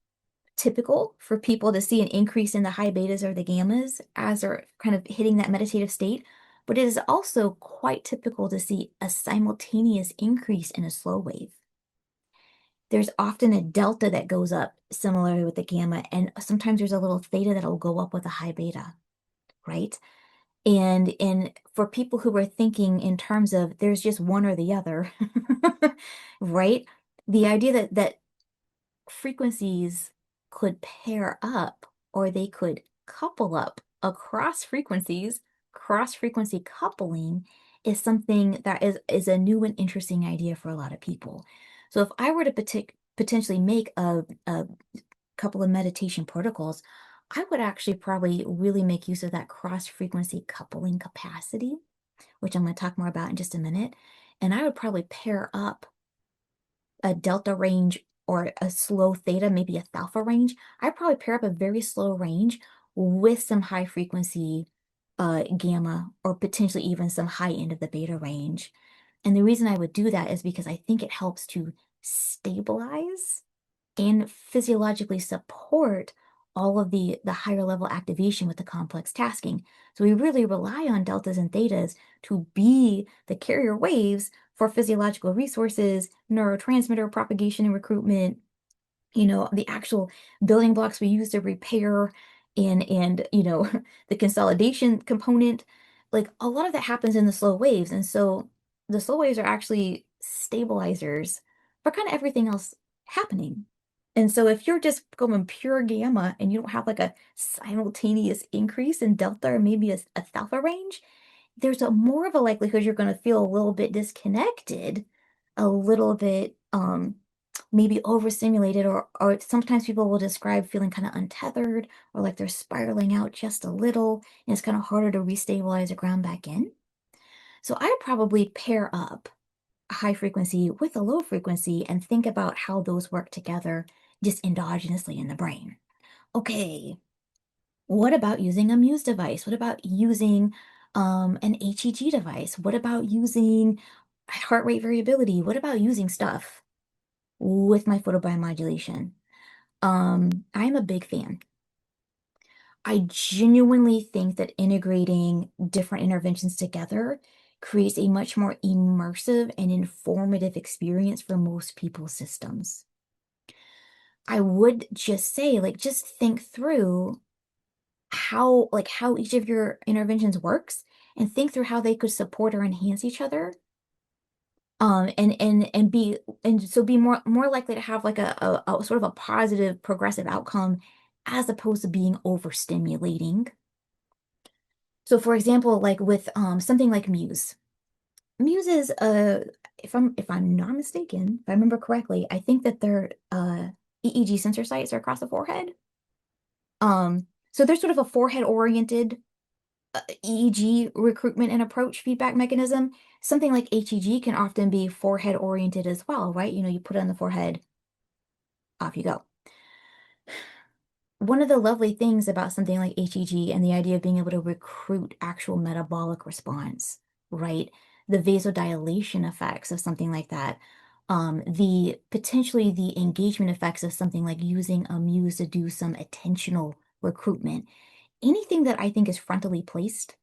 typical for people to see an increase in the high betas or the gammas as they're kind of hitting that meditative state. But it is also quite typical to see a simultaneous increase in a slow wave. There's often a delta that goes up similarly with the gamma, and sometimes there's a little theta that'll go up with a high beta, right? And for people who are thinking in terms of there's just one or the other, right? The idea that frequencies could pair up or they could couple up across frequencies, cross-frequency coupling is something that is a new and interesting idea for a lot of people. So if I were to potentially make a couple of meditation protocols, I would actually probably really make use of that cross-frequency coupling capacity, which I'm going to talk more about in just a minute. And I would probably pair up a delta range or a slow theta, maybe a alpha range. I'd probably pair up a very slow range with some high frequency gamma or potentially even some high end of the beta range. And the reason I would do that is because I think it helps to stabilize and physiologically support all of the higher level activation with the complex tasking. So we really rely on deltas and thetas to be the carrier waves for physiological resources, neurotransmitter propagation and recruitment, the actual building blocks we use to repair and the consolidation component. Like a lot of that happens in the slow waves. And so the slow waves are actually stabilizers for kind of everything else happening. And so if you're just going pure gamma and you don't have like a simultaneous increase in delta or maybe a alpha range, there's a more of a likelihood you're going to feel a little bit disconnected, a little bit maybe overstimulated, or sometimes people will describe feeling kind of untethered or like they're spiraling out just a little, and it's kind of harder to restabilize or ground back in. So I probably pair up a high frequency with a low frequency and think about how those work together just endogenously in the brain. Okay, what about using a Muse device? What about using an HEG device? What about using heart rate variability? What about using stuff with my photobiomodulation? I'm a big fan. I genuinely think that integrating different interventions together creates a much more immersive and informative experience for most people's systems. I would just say, like, just think through how each of your interventions works and think through how they could support or enhance each other. And be and so be more likely to have like a sort of a positive progressive outcome as opposed to being overstimulating. So for example, like with something like Muse. Muse is if I'm not mistaken, if I remember correctly, I think that their EEG sensor sites are across the forehead. So there's sort of a forehead oriented EEG recruitment and approach feedback mechanism. Something like HEG can often be forehead oriented as well, right? You put it on the forehead, off you go. One of the lovely things about something like HEG and the idea of being able to recruit actual metabolic response, right? The vasodilation effects of something like that, the potentially the engagement effects of something like using a Muse to do some attentional recruitment. Anything that I think is frontally placed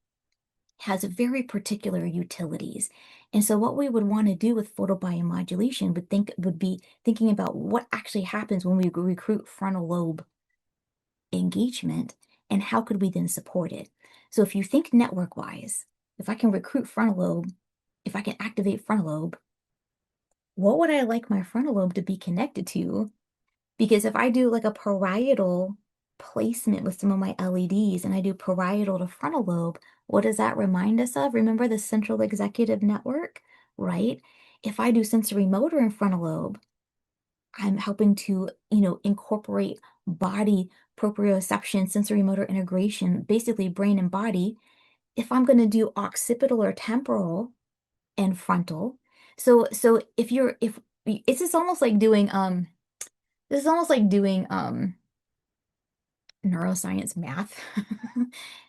has very particular utilities. And so what we would want to do with photobiomodulation would be thinking about what actually happens when we recruit frontal lobe engagement and how could we then support it. So if you think network wise, if I can recruit frontal lobe, if I can activate frontal lobe, what would I like my frontal lobe to be connected to? Because if I do like a parietal placement with some of my LEDs and I do parietal to frontal lobe, what does that remind us of? Remember the central executive network, right? If I do sensory motor in frontal lobe, I'm helping to, incorporate body proprioception, sensory motor integration, basically brain and body. If I'm going to do occipital or temporal and frontal, so if it's just almost like doing this is almost like doing neuroscience math,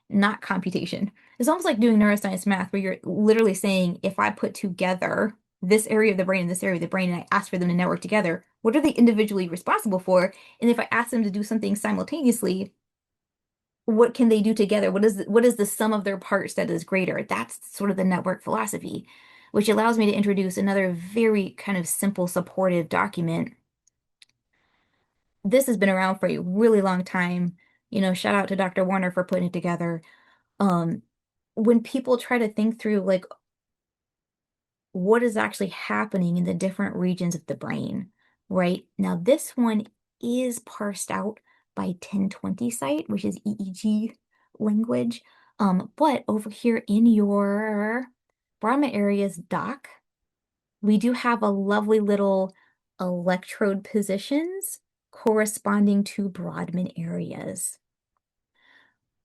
not computation. It's almost like doing neuroscience math where you're literally saying, if I put together this area of the brain and this area of the brain and I ask for them to network together, what are they individually responsible for? And if I ask them to do something simultaneously, what can they do together? What is the sum of their parts that is greater? That's sort of the network philosophy, which allows me to introduce another very kind of simple supportive document. This has been around for a really long time. Shout out to Dr. Warner for putting it together. Um, when people try to think through like what is actually happening in the different regions of the brain, right? Now, this one is parsed out by 1020 site, which is EEG language. But over here in your Brahma areas doc, we do have a lovely little electrode positions corresponding to Brodmann areas.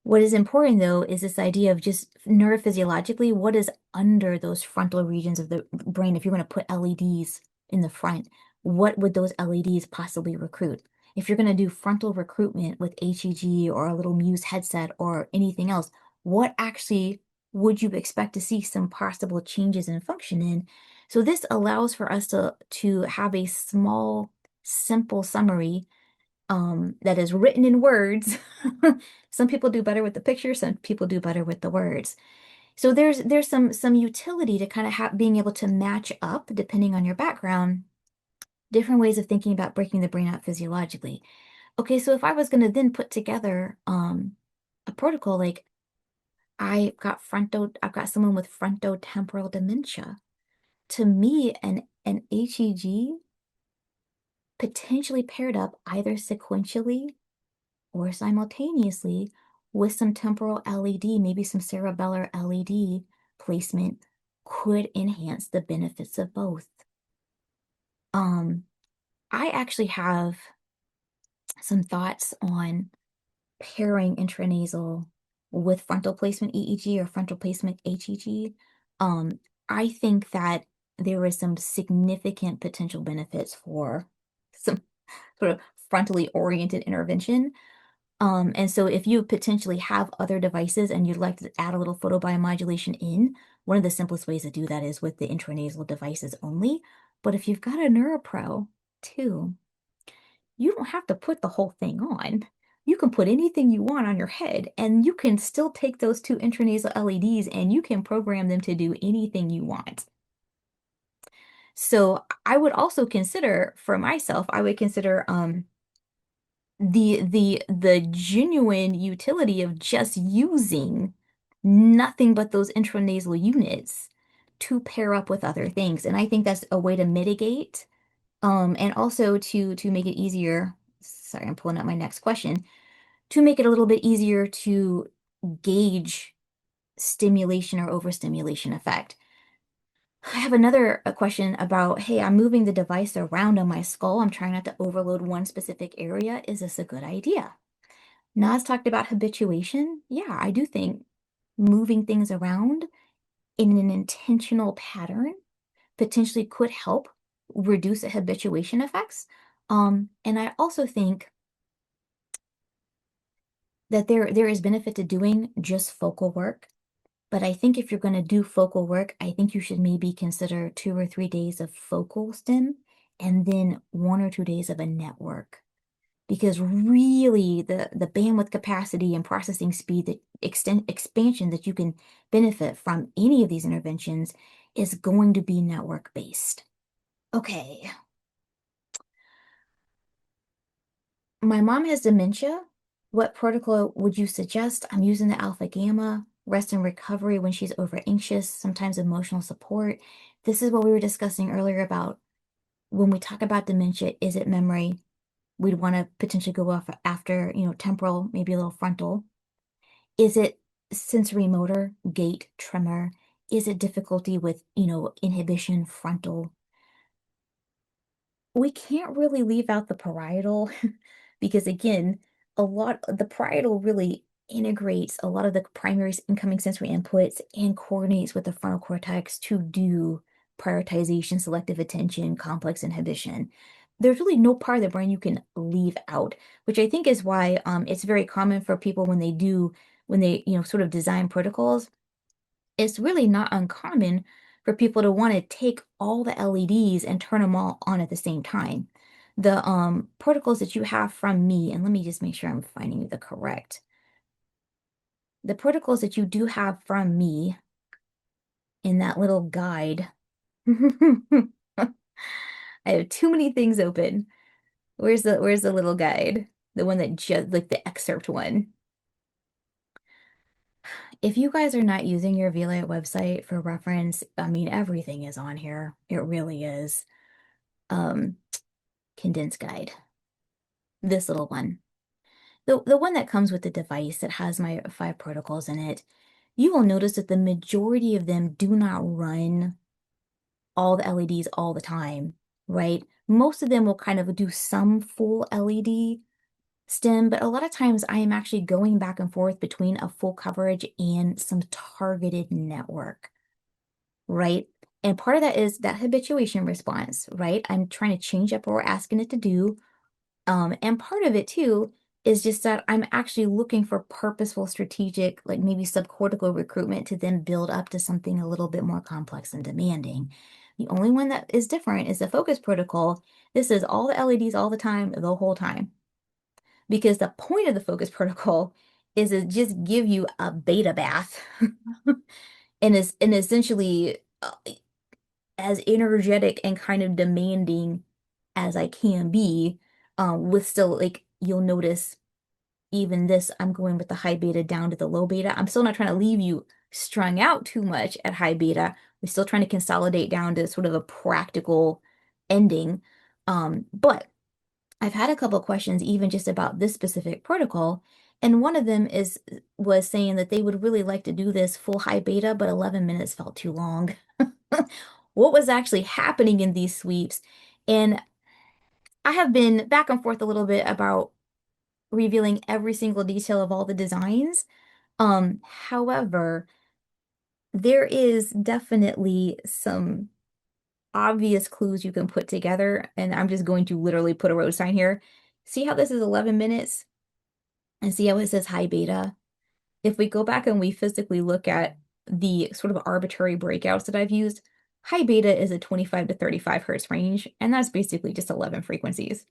What is important though is this idea of just neurophysiologically, what is under those frontal regions of the brain? If you're going to put LEDs in the front, what would those LEDs possibly recruit? If you're going to do frontal recruitment with HEG or a little Muse headset or anything else, what actually would you expect to see some possible changes in function in? So this allows for us to have a small, simple summary that is written in words. Some people do better with the picture, some people do better with the words. So there's some utility to kind of being able to match up, depending on your background, different ways of thinking about breaking the brain out physiologically. Okay, so if I was going to then put together a protocol like I've got someone with frontotemporal dementia. To me, an HEG potentially paired up either sequentially or simultaneously with some temporal LED, maybe some cerebellar LED placement could enhance the benefits of both. I actually have some thoughts on pairing intranasal with frontal placement EEG or frontal placement HEG. I think that there is some significant potential benefits for some sort of frontally oriented intervention. And so if you potentially have other devices and you'd like to add a little photobiomodulation in, one of the simplest ways to do that is with the intranasal devices only. But if you've got a Neuro Pro too, you don't have to put the whole thing on. You can put anything you want on your head, and you can still take those two intranasal LEDs and you can program them to do anything you want. So I would also consider, for myself, I would consider the genuine utility of just using nothing but those intranasal units to pair up with other things. And I think that's a way to mitigate, and also to make it easier. Sorry, I'm pulling up my next question. To make it a little bit easier to gauge stimulation or overstimulation effect. I have another question about, hey, I'm moving the device around on my skull. I'm trying not to overload one specific area. Is this a good idea? Nas talked about habituation. Yeah, I do think moving things around in an intentional pattern potentially could help reduce the habituation effects. And I also think that there is benefit to doing just focal work. But I think if you're going to do focal work, I think you should maybe consider 2 or 3 days of focal stim and then 1 or 2 days of a network. Because really the bandwidth capacity and processing speed, that expansion that you can benefit from any of these interventions is going to be network based. Okay. My mom has dementia. What protocol would you suggest? I'm using the alpha gamma, rest and recovery when she's over anxious, sometimes emotional support. This is what we were discussing earlier about when we talk about dementia, is it memory? We'd want to potentially go off after, temporal, maybe a little frontal. Is it sensory motor, gait, tremor? Is it difficulty with, inhibition, frontal? We can't really leave out the parietal because again, the parietal really integrates a lot of the primary incoming sensory inputs and coordinates with the frontal cortex to do prioritization, selective attention, complex inhibition. There's really no part of the brain you can leave out, which I think is why it's very common for people when they sort of design protocols. It's really not uncommon for people to want to take all the LEDs and turn them all on at the same time. The protocols that you have from me, and let me just make sure I'm finding you the protocols that you do have from me in that little guide. I have too many things open. Where's the little guide? The one that just like the excerpt one. If you guys are not using your Vielight website for reference, I mean, everything is on here. It really is. Um, Condensed guide. This little one. The one that comes with the device that has my 5 protocols in it, you will notice that the majority of them do not run all the LEDs all the time, right? Most of them will kind of do some full LED stem, but a lot of times I am actually going back and forth between a full coverage and some targeted network, right? And part of that is that habituation response, right? I'm trying to change up what we're asking it to do. And part of it too is just that I'm actually looking for purposeful, strategic, like maybe subcortical recruitment to then build up to something a little bit more complex and demanding. The only one that is different is the focus protocol. This is all the LEDs all the time, the whole time. Because the point of the focus protocol is to just give you a beta bath and essentially as energetic and kind of demanding as I can be, with still like you'll notice even this, I'm going with the high beta down to the low beta. I'm still not trying to leave you strung out too much at high beta. We're still trying to consolidate down to sort of a practical ending. But I've had a couple of questions even just about this specific protocol. And one of them was saying that they would really like to do this full high beta, but 11 minutes felt too long. What was actually happening in these sweeps? And I have been back and forth a little bit about revealing every single detail of all the designs. However, there is definitely some obvious clues you can put together, and I'm just going to literally put a road sign here. See how this is 11 minutes and see how it says high beta? If we go back and we physically look at the sort of arbitrary breakouts that I've used, high beta is a 25 to 35 hertz range, and that's basically just 11 frequencies.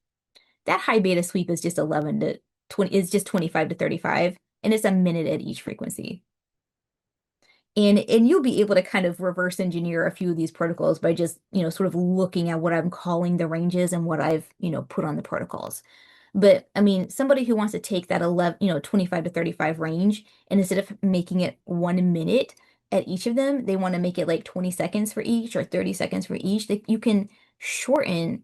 That high beta sweep is just 11 to 20, is just 25 to 35, and it's a minute at each frequency. And you'll be able to kind of reverse engineer a few of these protocols by just, sort of looking at what I'm calling the ranges and what I've, put on the protocols. But I mean, somebody who wants to take that 11, 25 to 35 range, and instead of making it 1 minute at each of them, they want to make it like 20 seconds for each or 30 seconds for each. You can shorten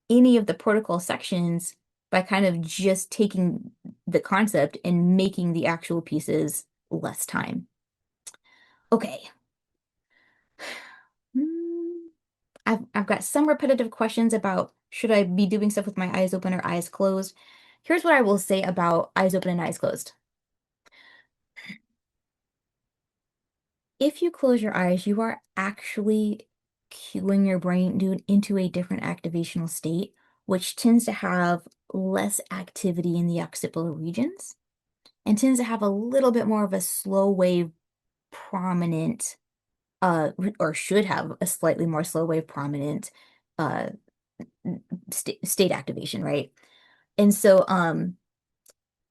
any of the protocol sections by kind of just taking the concept and making the actual pieces less time. Okay. I've got some repetitive questions about should I be doing stuff with my eyes open or eyes closed. Here's what I will say about eyes open and eyes closed. If you close your eyes, you are actually cueing your brain into a different activational state, which tends to have less activity in the occipital regions and tends to have a little bit more of a slow wave prominent, or should have a slightly more slow wave prominent uh state activation, right? And so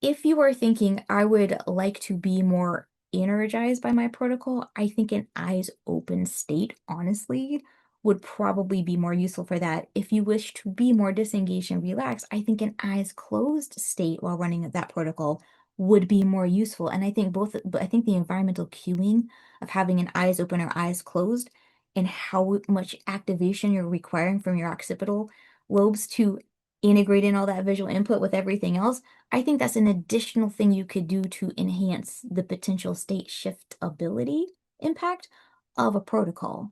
if you are thinking I would like to be more energized by my protocol, I think an eyes open state, honestly, would probably be more useful for that. If you wish to be more disengaged and relaxed, I think an eyes closed state while running that protocol would be more useful. And I think but I think the environmental cueing of having an eyes open or eyes closed and how much activation you're requiring from your occipital lobes to integrate in all that visual input with everything else, I think that's an additional thing you could do to enhance the potential state shift ability impact of a protocol.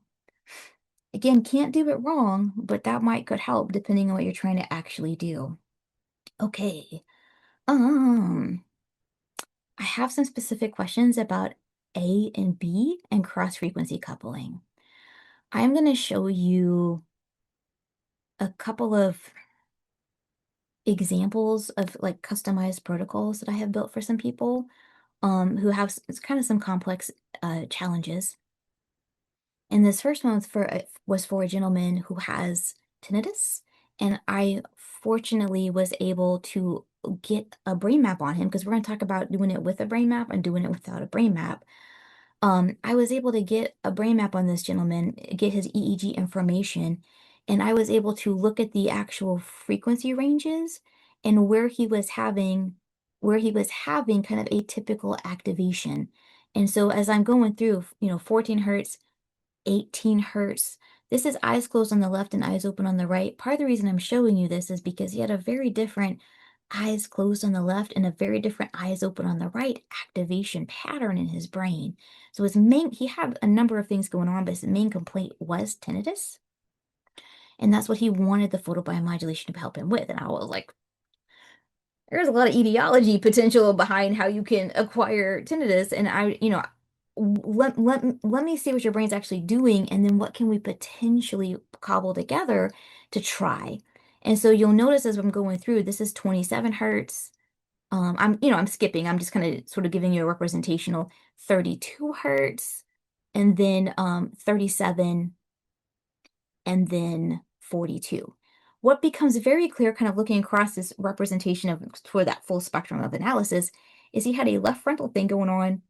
Again, can't do it wrong, but that could help depending on what you're trying to actually do. Okay. Um, I have some specific questions about A and B and cross-frequency coupling. I'm going to show you a couple of examples of like customized protocols that I have built for some people who have kind of some complex challenges. And this first one was for a gentleman who has tinnitus, and I fortunately was able to get a brain map on him because we're going to talk about doing it with a brain map and doing it without a brain map. I was able to get a brain map on this gentleman, get his EEG information, and I was able to look at the actual frequency ranges and where he was having kind of atypical activation. And so as I'm going through, 14 hertz, 18 hertz, this is eyes closed on the left and eyes open on the right. Part of the reason I'm showing you this is because he had a very different eyes closed on the left and a very different eyes open on the right activation pattern in his brain. So he had a number of things going on, but his main complaint was tinnitus. And that's what he wanted the photobiomodulation to help him with. And I was like, there's a lot of etiology potential behind how you can acquire tinnitus. And let me see what your brain's actually doing, and then what can we potentially cobble together to try. And so you'll notice as I'm going through, this is 27 hertz. I'm skipping. I'm just kind of sort of giving you a representational 32 hertz, and then 37, and then 42. What becomes very clear, kind of looking across this representation of for that full spectrum of analysis, is he had a left frontal thing going on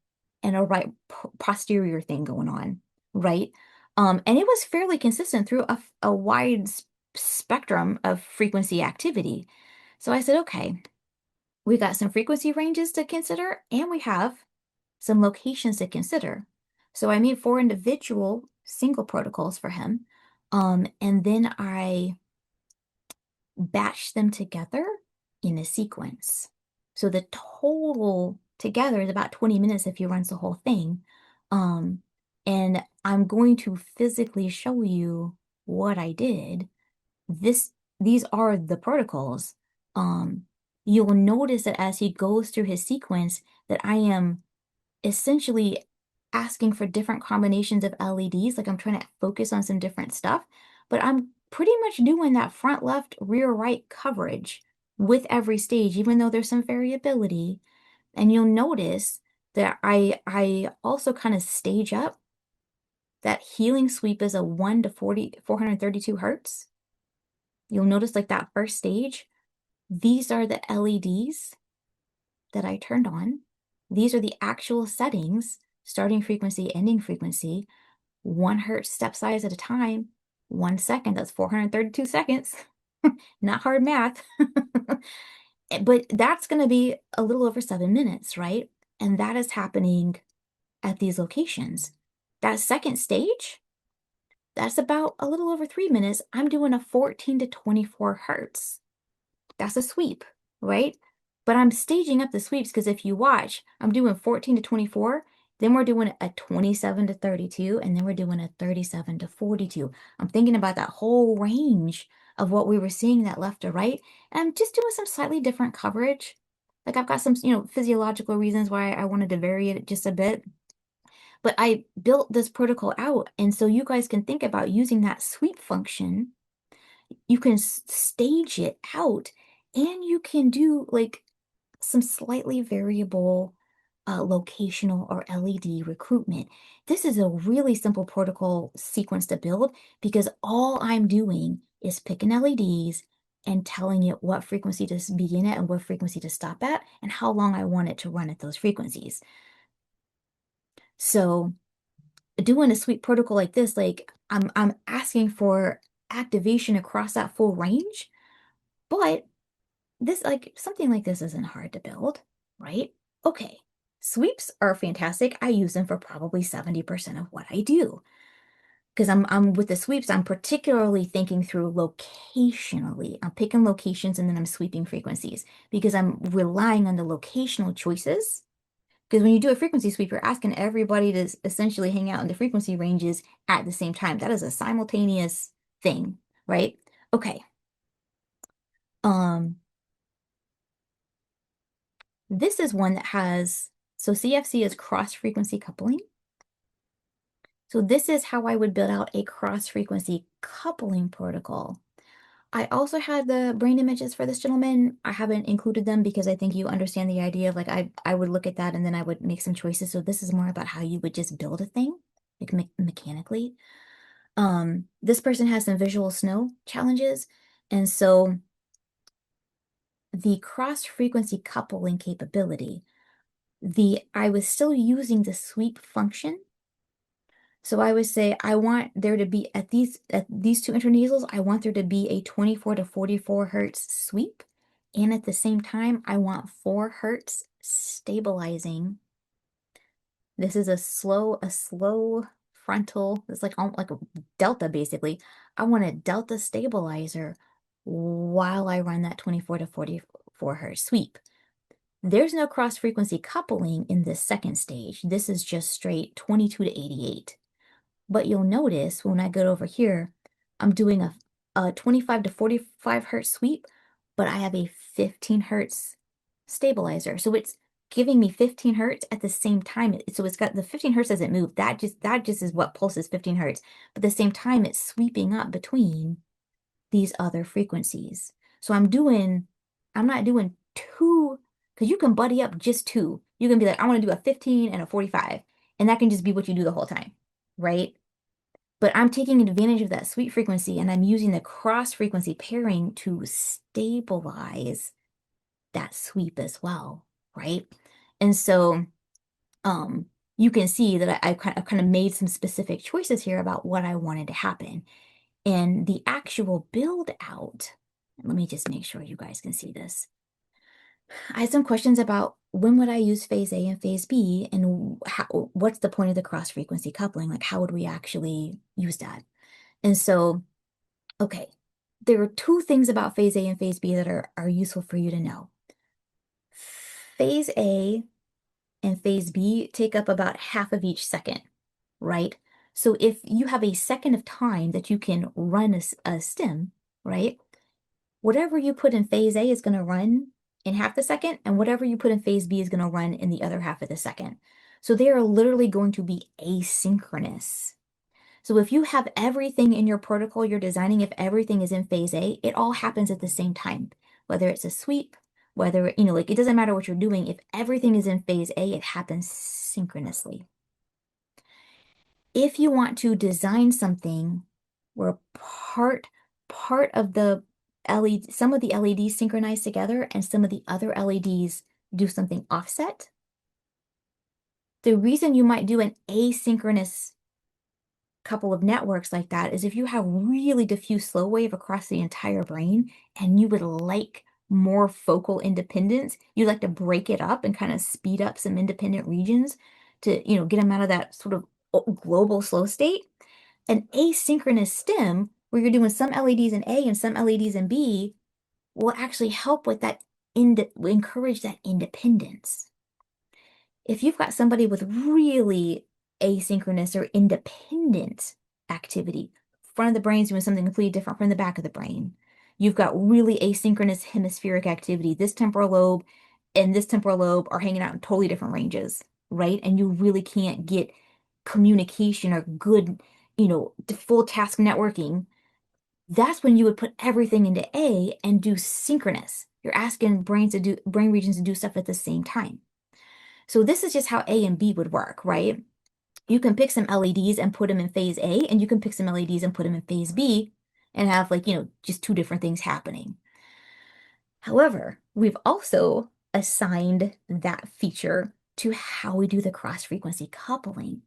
and a right posterior thing going on, right? And it was fairly consistent through a wide spectrum of frequency activity. So I said, okay, we got some frequency ranges to consider, and we have some locations to consider. So I made 4 individual single protocols for him. And then I batched them together in a sequence. So the total together is about 20 minutes if he runs the whole thing. And I'm going to physically show you what I did. These are the protocols. You'll notice that as he goes through his sequence, that I am essentially asking for different combinations of LEDs. Like I'm trying to focus on some different stuff, but I'm pretty much doing that front left, rear right coverage with every stage, even though there's some variability. And you'll notice that I also kind of stage up that healing sweep is a 1 to 432 hertz. You'll notice like that first stage, these are the LEDs that I turned on. These are the actual settings, starting frequency, ending frequency, 1 hertz step size at a time, 1 second, that's 432 seconds. Not hard math. But that's going to be a little over 7 minutes, right? And that is happening at these locations. That second stage, that's about a little over 3 minutes. I'm doing a 14 to 24 hertz. That's a sweep, right? But I'm staging up the sweeps because if you watch, I'm doing 14 to 24, then we're doing a 27 to 32, and then we're doing a 37 to 42. I'm thinking about that whole range of what we were seeing that left to right, and I'm just doing some slightly different coverage. Like I've got some, physiological reasons why I wanted to vary it just a bit. But I built this protocol out, and so you guys can think about using that sweep function. You can stage it out, and you can do like some slightly variable locational or LED recruitment. This is a really simple protocol sequence to build because all I'm doing is picking LEDs and telling it what frequency to begin at and what frequency to stop at and how long I want it to run at those frequencies. So doing a sweep protocol like this, like I'm asking for activation across that full range, but this like something like this isn't hard to build, right? Okay, sweeps are fantastic. I use them for probably 70% of what I do. Because I'm with the sweeps, I'm particularly thinking through locationally. I'm picking locations and then I'm sweeping frequencies because I'm relying on the locational choices. Because when you do a frequency sweep, you're asking everybody to essentially hang out in the frequency ranges at the same time. That is a simultaneous thing, right? Okay. Um, This is one that has, so CFC is cross-frequency coupling. So this is how I would build out a cross-frequency coupling protocol. I also had the brain images for this gentleman. I haven't included them because I think you understand the idea of like I would look at that and then I would make some choices. So this is more about how you would just build a thing, like mechanically. This person has some visual snow challenges. And so the cross-frequency coupling capability, I was still using the sweep function. So I would say I want there to be at these two intranasals, I want there to be a 24 to 44 hertz sweep. And at the same time, I want 4 hertz stabilizing. This is a slow frontal. It's like a delta basically. I want a delta stabilizer while I run that 24 to 44 hertz sweep. There's no cross-frequency coupling in this second stage. This is just straight 22 to 88. But you'll notice when I go over here, I'm doing a 25 to 45 hertz sweep, but I have a 15 hertz stabilizer. So it's giving me 15 hertz at the same time. So it's got the 15 hertz doesn't move. That just is what pulses 15 hertz. But at the same time, it's sweeping up between these other frequencies. So I'm not doing two, because you can buddy up just two. You can be like, I want to do a 15 and a 45, and that can just be what you do the whole time, right? But I'm taking advantage of that sweep frequency and I'm using the cross frequency pairing to stabilize that sweep as well, right? And so you can see that I've kind of made some specific choices here about what I wanted to happen. And the actual build out, let me just make sure you guys can see this. I had some questions about when would I use phase A and phase B and what's the point of the cross frequency coupling? Like how would we actually use that? And so, okay, there are 2 things about phase A and phase B that are useful for you to know. Phase A and phase B take up about half of each second, right? So if you have a second of time that you can run a stim, right? Whatever you put in phase A is going to run in half the second, and whatever you put in phase B is going to run in the other half of the second. So they are literally going to be asynchronous. So if you have everything in your protocol you're designing, if everything is in phase A, it all happens at the same time, whether it's a sweep, whether, like it doesn't matter what you're doing. If everything is in phase A, it happens synchronously. If you want to design something where part of the LED, some of the LEDs synchronize together and some of the other LEDs do something offset, the reason you might do an asynchronous couple of networks like that is if you have really diffuse slow wave across the entire brain and you would like more focal independence, you like to break it up and kind of speed up some independent regions to, get them out of that sort of global slow state. An asynchronous stim, where you're doing some LEDs in A and some LEDs in B, will actually help with that, encourage that independence. If you've got somebody with really asynchronous or independent activity, front of the brain's doing something completely different from the back of the brain. You've got really asynchronous hemispheric activity. This temporal lobe and this temporal lobe are hanging out in totally different ranges, right? And you really can't get communication or good, full task networking. That's when you would put everything into A and do synchronous. You're asking brain regions to do stuff at the same time. So this is just how A and B would work, right? You can pick some LEDs and put them in phase A, and you can pick some LEDs and put them in phase B and have just two different things happening. However, we've also assigned that feature to how we do the cross-frequency coupling.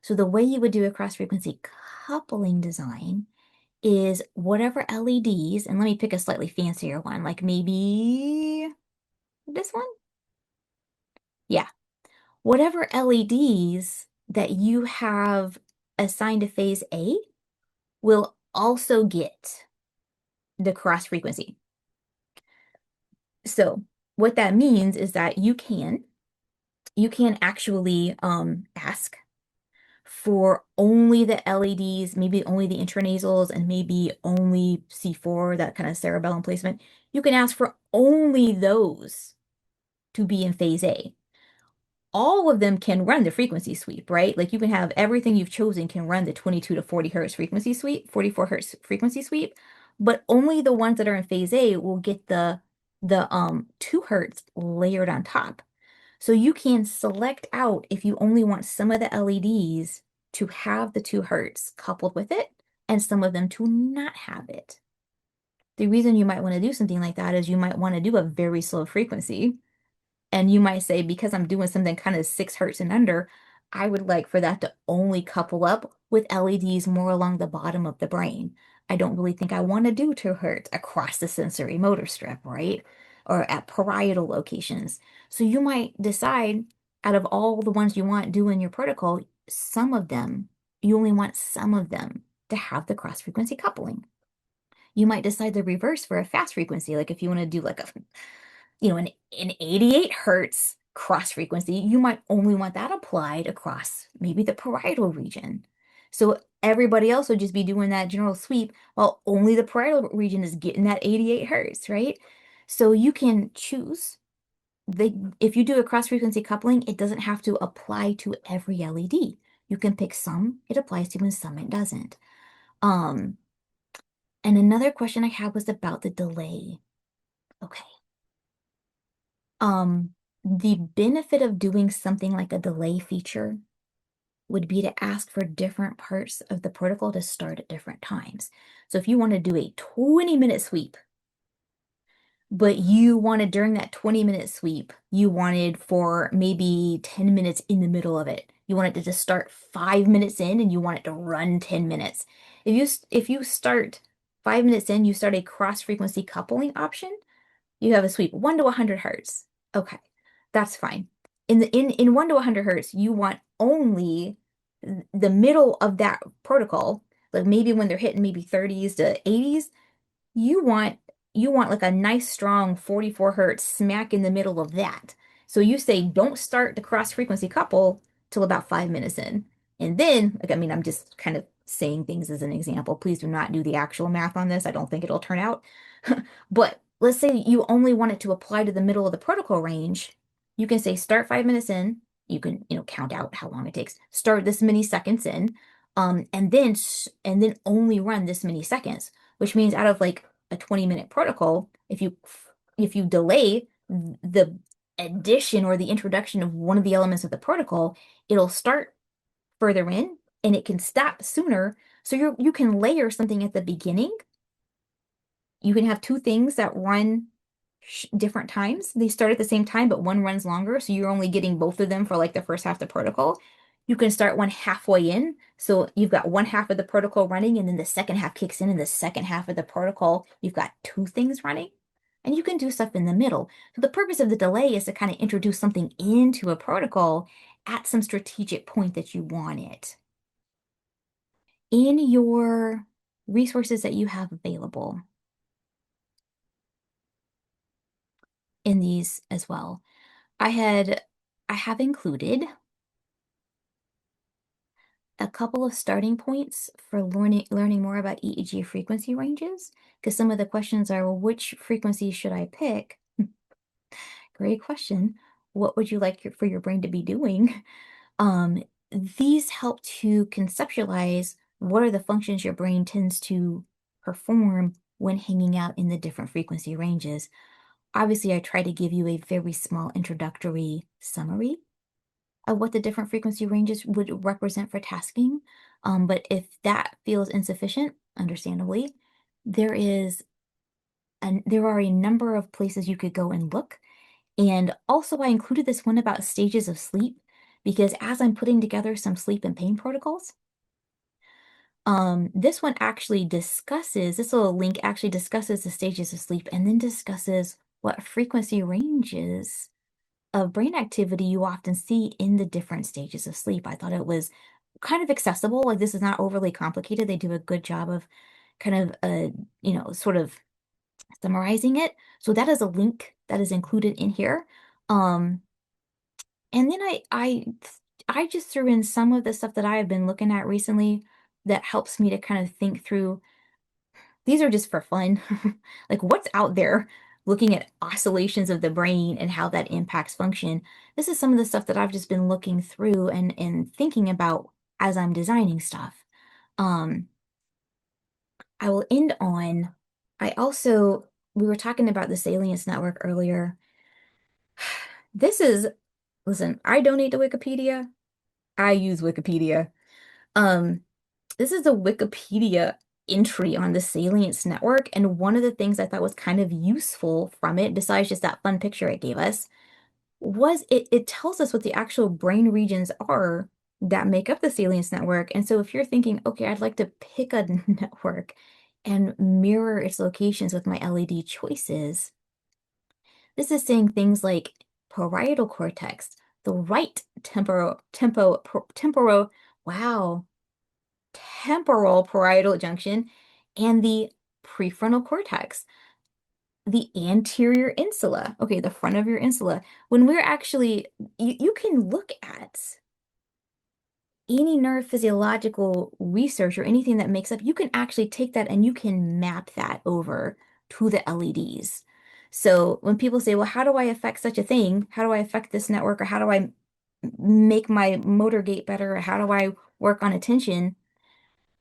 So the way you would do a cross-frequency coupling design is whatever LEDs, and let me pick a slightly fancier one, like maybe this one? Yeah. Whatever LEDs that you have assigned to phase A will also get the cross frequency. So what that means is that you can actually ask for only the LEDs, maybe only the intranasals, and maybe only C4, that kind of cerebellum placement. You can ask for only those to be in phase A. All of them can run the frequency sweep, right? Like you can have everything you've chosen can run the 22 to 40 hertz frequency sweep, 44 hertz frequency sweep, but only the ones that are in phase A will get the 2 hertz layered on top. So you can select out if you only want some of the LEDs to have the 2 hertz coupled with it and some of them to not have it. The reason you might want to do something like that is you might want to do a very slow frequency. And you might say, because I'm doing something kind of 6 hertz and under, I would like for that to only couple up with LEDs more along the bottom of the brain. I don't really think I want to do 2 hertz across the sensory motor strip, right? Or at parietal locations. So you might decide out of all the ones you want do in your protocol, some of them, you only want some of them to have the cross frequency coupling. You might decide the reverse for a fast frequency, like if you want to do like an 88 hertz cross frequency, you might only want that applied across maybe the parietal region. So everybody else would just be doing that general sweep while only the parietal region is getting that 88 hertz, right? So you can choose. If you do a cross frequency coupling, it doesn't have to apply to every LED. You can pick some it applies to and some it doesn't. And another question I had was about the delay. Okay. The benefit of doing something like a delay feature would be to ask for different parts of the protocol to start at different times. So if you want to do a 20-minute sweep, but you wanted during that 20-minute sweep, you wanted for maybe 10 minutes in the middle of it. You wanted to just start 5 minutes in and you want it to run 10 minutes. If you start 5 minutes in, you start a cross frequency coupling option. You have a sweep 1 to 100 hertz. Okay, that's fine. In 1 to 100 hertz, you want only the middle of that protocol, like maybe when they're hitting maybe 30s to 80s, you want like a nice strong 44 hertz smack in the middle of that. So you say don't start the cross frequency couple till about 5 minutes in. And then, like, I mean, I'm just kind of saying things as an example. Please do not do the actual math on this. I don't think it'll turn out. But let's say you only want it to apply to the middle of the protocol range. You can say start 5 minutes in. You can, count out how long it takes. Start this many seconds in, and then only run this many seconds, which means out of like a 20-minute protocol, if you delay the addition or the introduction of one of the elements of the protocol, it'll start further in and it can stop sooner. So you can layer something at the beginning. You can have two things that run different times. They start at the same time, but one runs longer. So you're only getting both of them for like the first half of the protocol. You can start one halfway in. So you've got one half of the protocol running, and then the second half kicks in, and the second half of the protocol, you've got two things running. And you can do stuff in the middle. So the purpose of the delay is to kind of introduce something into a protocol at some strategic point that you want it. In your resources that you have available, in these as well, I have included a couple of starting points for learning more about EEG frequency ranges, because some of the questions are, well, which frequency should I pick? Great question. What would you like for your brain to be doing? Um, these help to conceptualize what are the functions your brain tends to perform when hanging out in the different frequency ranges. Obviously, I try to give you a very small introductory summary of what the different frequency ranges would represent for tasking. But if that feels insufficient, understandably, there are a number of places you could go and look. And also, I included this one about stages of sleep because as I'm putting together some sleep and pain protocols, this one actually discusses, this little link actually discusses the stages of sleep and then discusses what frequency ranges of brain activity you often see in the different stages of sleep. I thought it was kind of accessible. Like, this is not overly complicated. They do a good job of kind of, sort of summarizing it. So that is a link that is included in here. Um, and then I just threw in some of the stuff that I have been looking at recently that helps me to kind of think through. These are just for fun. Like, what's out there, looking at oscillations of the brain and how that impacts function. This is some of the stuff that I've just been looking through and thinking about as I'm designing stuff. Um, I will end on, we were talking about the Salience network earlier. This is, listen, I donate to Wikipedia. I use Wikipedia. Um, this is a Wikipedia entry on the Salience network, and one of the things I thought was kind of useful from it, besides just that fun picture it gave us, was it tells us what the actual brain regions are that make up the Salience network. And so if you're thinking, okay, I'd like to pick a network and mirror its locations with my LED choices, this is saying things like parietal cortex, the right wow, temporal parietal junction, and the prefrontal cortex, the anterior insula. Okay, the front of your insula. When we're actually, you can look at any neurophysiological research or anything that makes up, you can actually take that and you can map that over to the LEDs. So when people say, well, how do I affect such a thing? How do I affect this network? Or how do I make my motor gate better? Or how do I work on attention?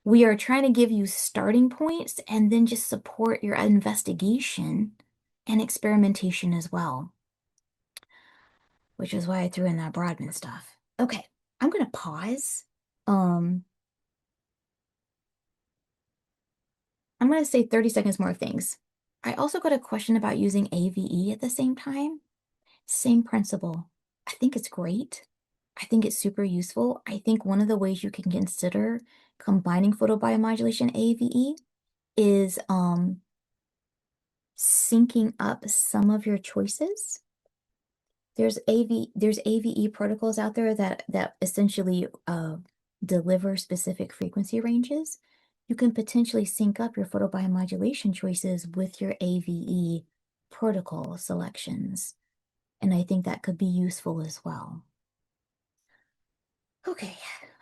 We are trying to give you starting points and then just support your investigation and experimentation as well, which is why I threw in that Broadman stuff. Okay, I'm gonna pause. Um, I'm gonna say 30 seconds more things. I also got a question about using AVE at the same time. Same principle. I think it's great. I think it's super useful. I think one of the ways you can consider combining photobiomodulation AVE is syncing up some of your choices. There's AVE protocols out there that essentially deliver specific frequency ranges. You can potentially sync up your photobiomodulation choices with your AVE protocol selections. And I think that could be useful as well. Okay,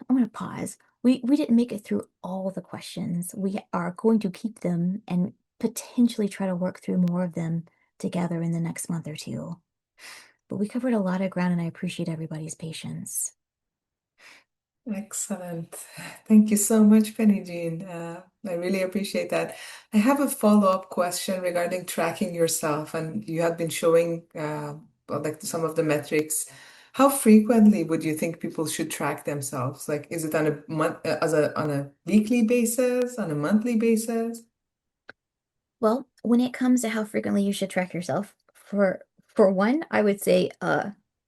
I'm going to pause. We didn't make it through all the questions. We are going to keep them and potentially try to work through more of them together in the next month or two. But we covered a lot of ground and I appreciate everybody's patience. Excellent. Thank you so much, Penijean. I really appreciate that. I have a follow-up question regarding tracking yourself, and you have been showing well, like some of the metrics. How frequently would you think people should track themselves? Like, is it on a month, on a weekly basis, on a monthly basis? Well, when it comes to how frequently you should track yourself, for one, I would say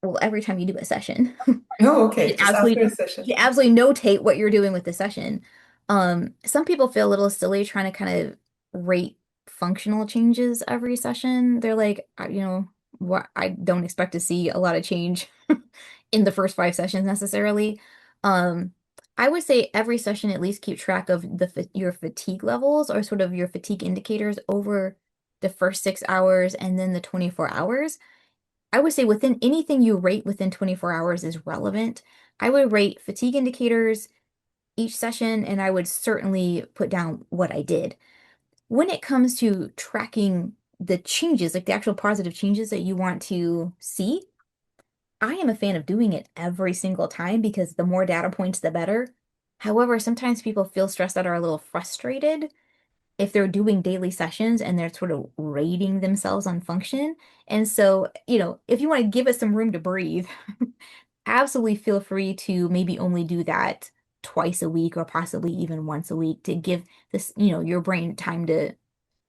well, every time you do a session. Oh, You okay. should Just after a absolutely session. you should absolutely notate what you're doing with the session. Some people feel a little silly trying to kind of rate functional changes every session. They're like, what I don't expect to see a lot of change in the first 5 sessions necessarily. Um, I would say every session at least keep track of your fatigue levels or sort of your fatigue indicators over the first 6 hours and then the 24 hours. I would say within anything you rate within 24 hours is relevant. I would rate fatigue indicators each session, and I would certainly put down what I did. When it comes to tracking the changes, like the actual positive changes that you want to see, I am a fan of doing it every single time because the more data points, the better. However, sometimes people feel stressed out or a little frustrated if they're doing daily sessions and they're sort of rating themselves on function. And so, if you want to give it some room to breathe, absolutely feel free to maybe only do that twice a week or possibly even once a week to give this, your brain time to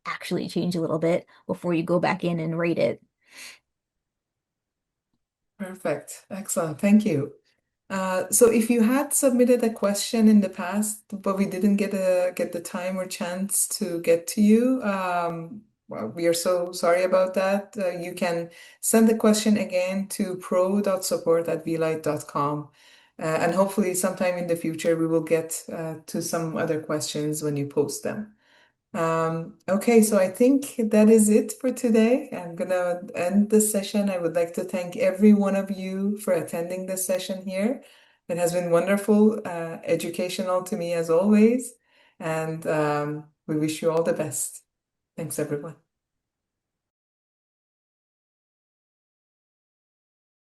actually change a little bit before you go back in and rate it. Perfect. Excellent. Thank you. So if you had submitted a question in the past, but we didn't get the time or chance to get to you, well, we are so sorry about that. You can send the question again to pro.support@vielight.com. And hopefully sometime in the future we will get to some other questions when you post them. Okay, so I think that is it for today. I'm gonna end the session. I would like to thank every one of you for attending this session here. It has been wonderful, educational to me as always, and we wish you all the best. Thanks, everyone.